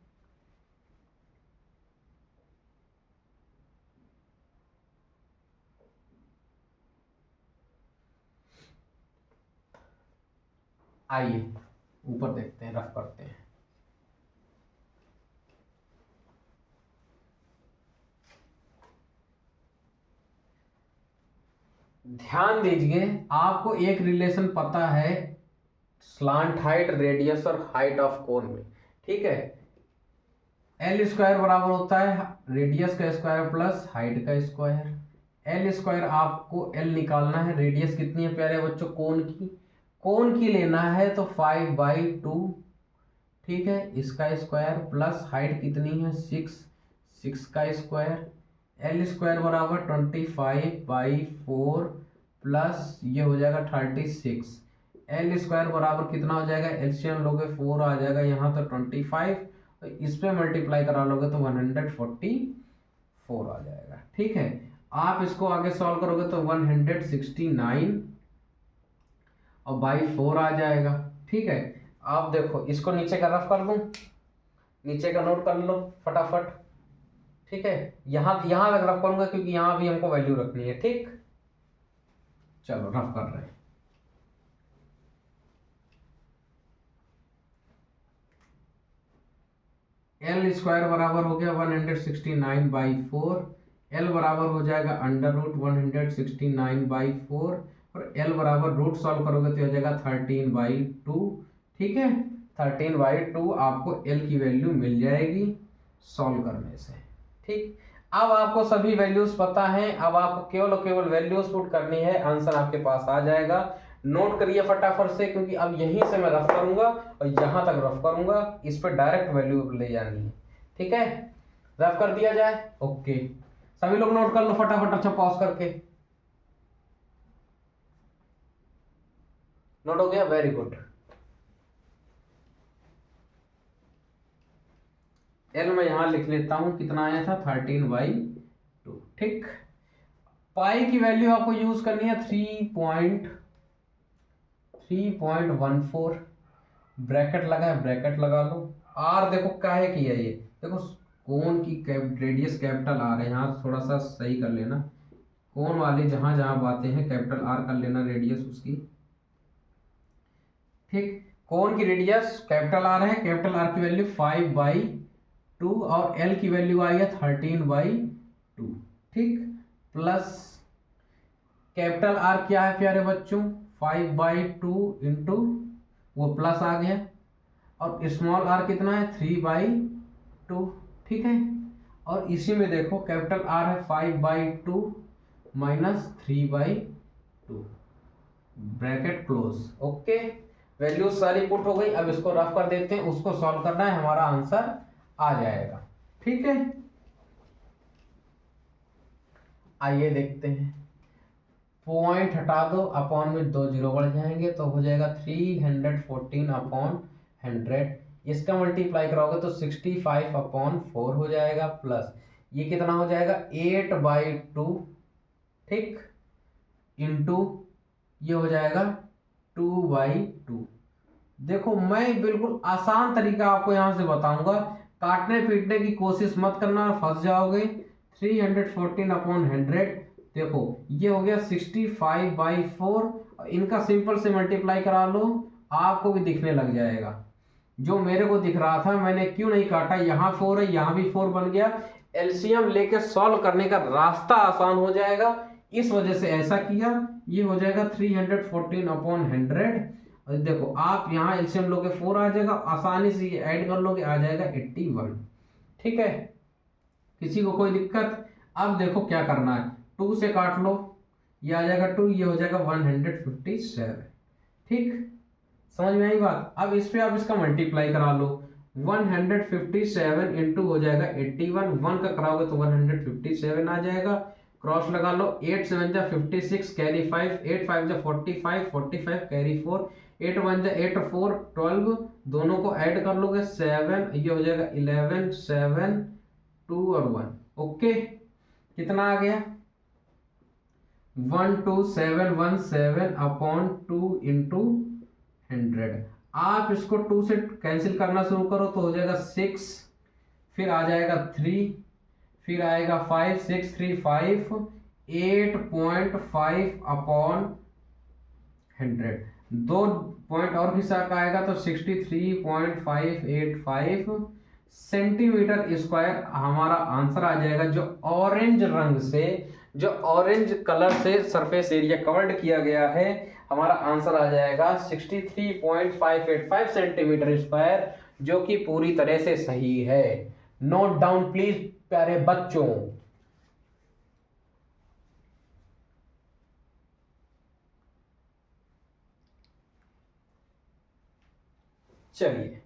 आइए ऊपर देखते हैं, रफ करते हैं। ध्यान दीजिए, आपको एक रिलेशन पता है स्लांट हाइट, रेडियस और हाइट ऑफ कोन में, ठीक है। एल स्क्वायर बराबर होता है रेडियस का स्क्वायर प्लस हाइट का स्क्वायर। एल स्क्वायर आपको एल निकालना है, रेडियस कितनी है प्यारे बच्चों, कोन की लेना है तो 5/2, ठीक है, इसका स्क्वायर प्लस हाइट कितनी है 6 का स्क्वायर। एल स्क्वायर बराबर 25/4 प्लस ये हो जाएगा 36। एल स्क्वायर बराबर कितना हो जाएगा, एलसीएम लोगे 4 आ जाएगा यहाँ तो 25, तो इस पे मल्टीप्लाई करा लोगे तो 144 आ जाएगा, ठीक है। आप इसको आगे सॉल्व करोगे तो 169 और बाई 4 आ जाएगा, ठीक है। आप देखो इसको नीचे का रफ कर दूं, नीचे का नोट कर लो फटाफट, ठीक है। यहाँ रफ करूंगा क्योंकि यहाँ भी हमको वैल्यू रखनी है, ठीक। चलो रफ कर रहे हैं। एल स्क्वायर बराबर हो गया 169/4, एल बराबर हो जाएगा √169/4 और एल बराबर रूट सॉल्व करोगे तो हो जाएगा 13/2, ठीक है। 13/2 आपको एल की वैल्यू मिल जाएगी सॉल्व करने से, ठीक। अब आपको सभी वैल्यूज पता है, अब आपको केवल वैल्यूज पुट करनी है, आंसर आपके पास आ जाएगा। नोट करिए फटाफट से, क्योंकि अब यहीं से मैं रफ करूंगा और यहां तक रफ करूंगा, इस पर डायरेक्ट वैल्यू ले जानी है, ठीक है। रफ कर दिया जाए, ओके। सभी लोग नोट कर लो फटाफट, अच्छा पॉज करके। नोट हो गया, वेरी गुड। एल मैं यहां लिख लेता हूं, कितना आया था 13/2, ठीक। पाई की वैल्यू आपको यूज करनी है 3.14, ब्रैकेट लगा है, ब्रैकेट लगा लो। आर देखो काहे की है ये, देखो कोन की रेडियस कैपिटल आर है, यहाँ थोड़ा सा सही कर लेना, कोन वाली जहां जहां बातें हैं कैपिटल आर कर लेना रेडियस उसकी, ठीक। कोन की रेडियस कैपिटल आर है, कैपिटल आर की वैल्यू 5/2 और एल की वैल्यू आई है 13/2, ठीक। प्लस कैपिटल आर क्या है प्यारे बच्चों, 5/2 इंटू वो प्लस आ गया, और स्मॉल आर कितना है 3/2, ठीक है। और इसी में देखो कैपिटल आर है 5/2 minus 3/2, bracket close, okay. Value सारी पुट हो गई, अब इसको रफ कर देते हैं, उसको सॉल्व करना है, हमारा आंसर आ जाएगा, ठीक है। आइए देखते हैं, पॉइंट हटा दो, अपॉन में 2 जीरो बढ़ जाएंगे तो हो जाएगा 314/100, इसका मल्टीप्लाई कराओगे तो 65/4 हो जाएगा, प्लस ये कितना हो जाएगा 8/2, ठीक, इंटू ये हो जाएगा 2/2। देखो मैं बिल्कुल आसान तरीका आपको यहां से बताऊंगा, काटने पीटने की कोशिश मत करना, फंस जाओगे। 314/100, देखो ये हो गया 65/4, इनका सिंपल से मल्टीप्लाई करा लो, आपको भी दिखने लग जाएगा। जो मेरे को दिख रहा था, मैंने क्यों नहीं काटा, यहाँ 4 है, यहाँ भी 4 बन गया, एलसीएम लेके सॉल्व करने का रास्ता आसान हो जाएगा, इस वजह से ऐसा किया। ये हो जाएगा 314/100, और देखो आप यहाँ एलसीएम लोगे 4 आ जाएगा, आसानी से ये ऐड कर लोगे, आ जाएगा 81, ठीक है। किसी को कोई दिक्कत? अब देखो क्या करना है, 2 से काट लो, ये आ जाएगा 2, ये हो जाएगा 157, ठीक, समझ में आई बात। अब इस पे आप इसका मल्टीप्लाई करा लो, 157 इंटू हो जाएगा 81, 1 का कराओगे तो 157 आ जाएगा, क्रॉस लगा लो, 8 7 जा 56 कैरी 5, 8 5 जा 45 45 कैरी 4, 8 1 जा 8 4 12, दोनों को ऐड कर लोगे 7, ये हो जाएगा 11 7 2 और 1, ओके। कितना आ गया 12717/2 इंटू 100। आप इसको 2 से कैंसिल करना शुरू करो तो हो जाएगा 6, फिर आ जाएगा 3, फिर आएगा 5 6 3 5, 8.5/100, 2 पॉइंट और भी साथ आएगा तो 63.585 सेंटीमीटर स्क्वायर हमारा आंसर आ जाएगा, जो ऑरेंज रंग से जो ऑरेंज कलर से सरफेस एरिया कवर्ड किया गया है, हमारा आंसर आ जाएगा 63.585 सेंटीमीटर स्क्वायर, जो कि पूरी तरह से सही है। नोट डाउन प्लीज प्यारे बच्चों। चलिए,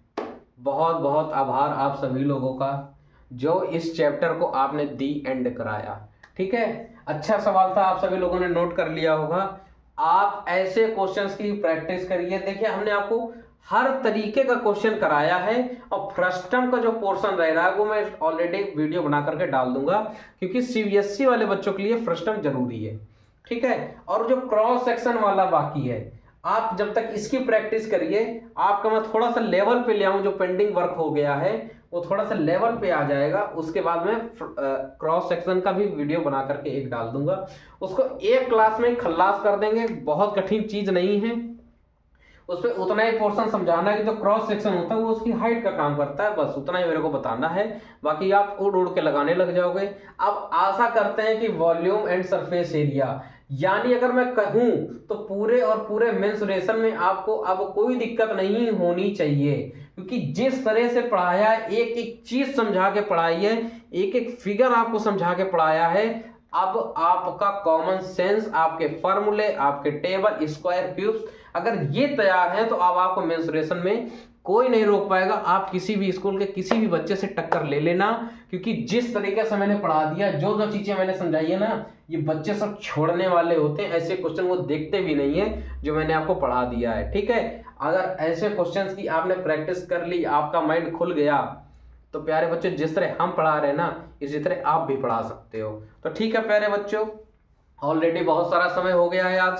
बहुत बहुत आभार आप सभी लोगों का जो इस चैप्टर को आपने दी एंड कराया। ठीक है, अच्छा सवाल था, आप सभी लोगों ने नोट कर लिया होगा। आप ऐसे क्वेश्चंस की प्रैक्टिस करिए। देखिए, हमने आपको हर तरीके का क्वेश्चन कराया है, और फ्रस्टम का जो पोर्शन रह रहा है वो मैं ऑलरेडी वीडियो बना करके डाल दूंगा, क्योंकि सीबीएसई वाले बच्चों के लिए फ्रस्टम जरूरी है। ठीक है, और जो क्रॉस सेक्शन वाला बाकी है, आप जब तक इसकी प्रैक्टिस करिए, आपका मैं थोड़ा सा लेवल पे ले आऊं, जो पेंडिंग वर्क हो गया है वो थोड़ा सा लेवल पे आ जाएगा, उसके बाद में क्रॉस सेक्शन का भी वीडियो बना करके एक डाल दूंगा। उसको एक क्लास में खल्लास कर देंगे, बहुत कठिन चीज नहीं है। उस पर उतना ही पोर्शन समझाना है कि जो क्रॉस सेक्शन होता है वो उसकी हाइट का काम करता है, बस उतना ही मेरे को बताना है, बाकी आप उड़ उड़ के लगाने लग जाओगे। अब आशा करते हैं कि वॉल्यूम एंड सरफेस एरिया, यानी अगर मैं कहूं तो पूरे और पूरे मेंसुरेशन में आपको अब कोई दिक्कत नहीं होनी चाहिए, क्योंकि जिस तरह से पढ़ाया है, एक एक चीज समझा के पढ़ाई है, एक एक फिगर आपको समझा के पढ़ाया है। अब आपका कॉमन सेंस, आपके फॉर्मूले, आपके टेबल, स्क्वायर, क्यूब्स अगर ये तैयार है तो अब आपको मेंसुरेशन में कोई नहीं रोक पाएगा। आप किसी भी स्कूल के किसी भी बच्चे से टक्कर ले लेना, क्योंकि जिस तरीके से मैंने पढ़ा दिया, जो जो चीजें मैंने समझाई है ना, ये बच्चे सब छोड़ने वाले होते हैं। ऐसे क्वेश्चन वो देखते भी नहीं है जो मैंने आपको पढ़ा दिया है। ठीक है, अगर ऐसे क्वेश्चंस की आपने प्रैक्टिस कर ली, आपका माइंड खुल गया, तो प्यारे बच्चों जिस तरह हम पढ़ा रहे हैं ना, इसी तरह आप भी पढ़ा सकते हो। तो ठीक है प्यारे बच्चों, ऑलरेडी बहुत सारा समय हो गया है आज,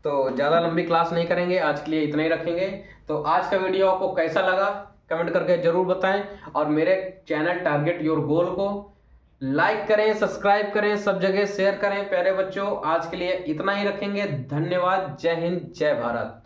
तो ज़्यादा लंबी क्लास नहीं करेंगे, आज के लिए इतना ही रखेंगे। तो आज का वीडियो आपको कैसा लगा कमेंट करके जरूर बताएं, और मेरे चैनल टारगेट योर गोल को लाइक करें, सब्सक्राइब करें, सब जगह शेयर करें। प्यारे बच्चों आज के लिए इतना ही रखेंगे। धन्यवाद, जय हिंद, जय भारत।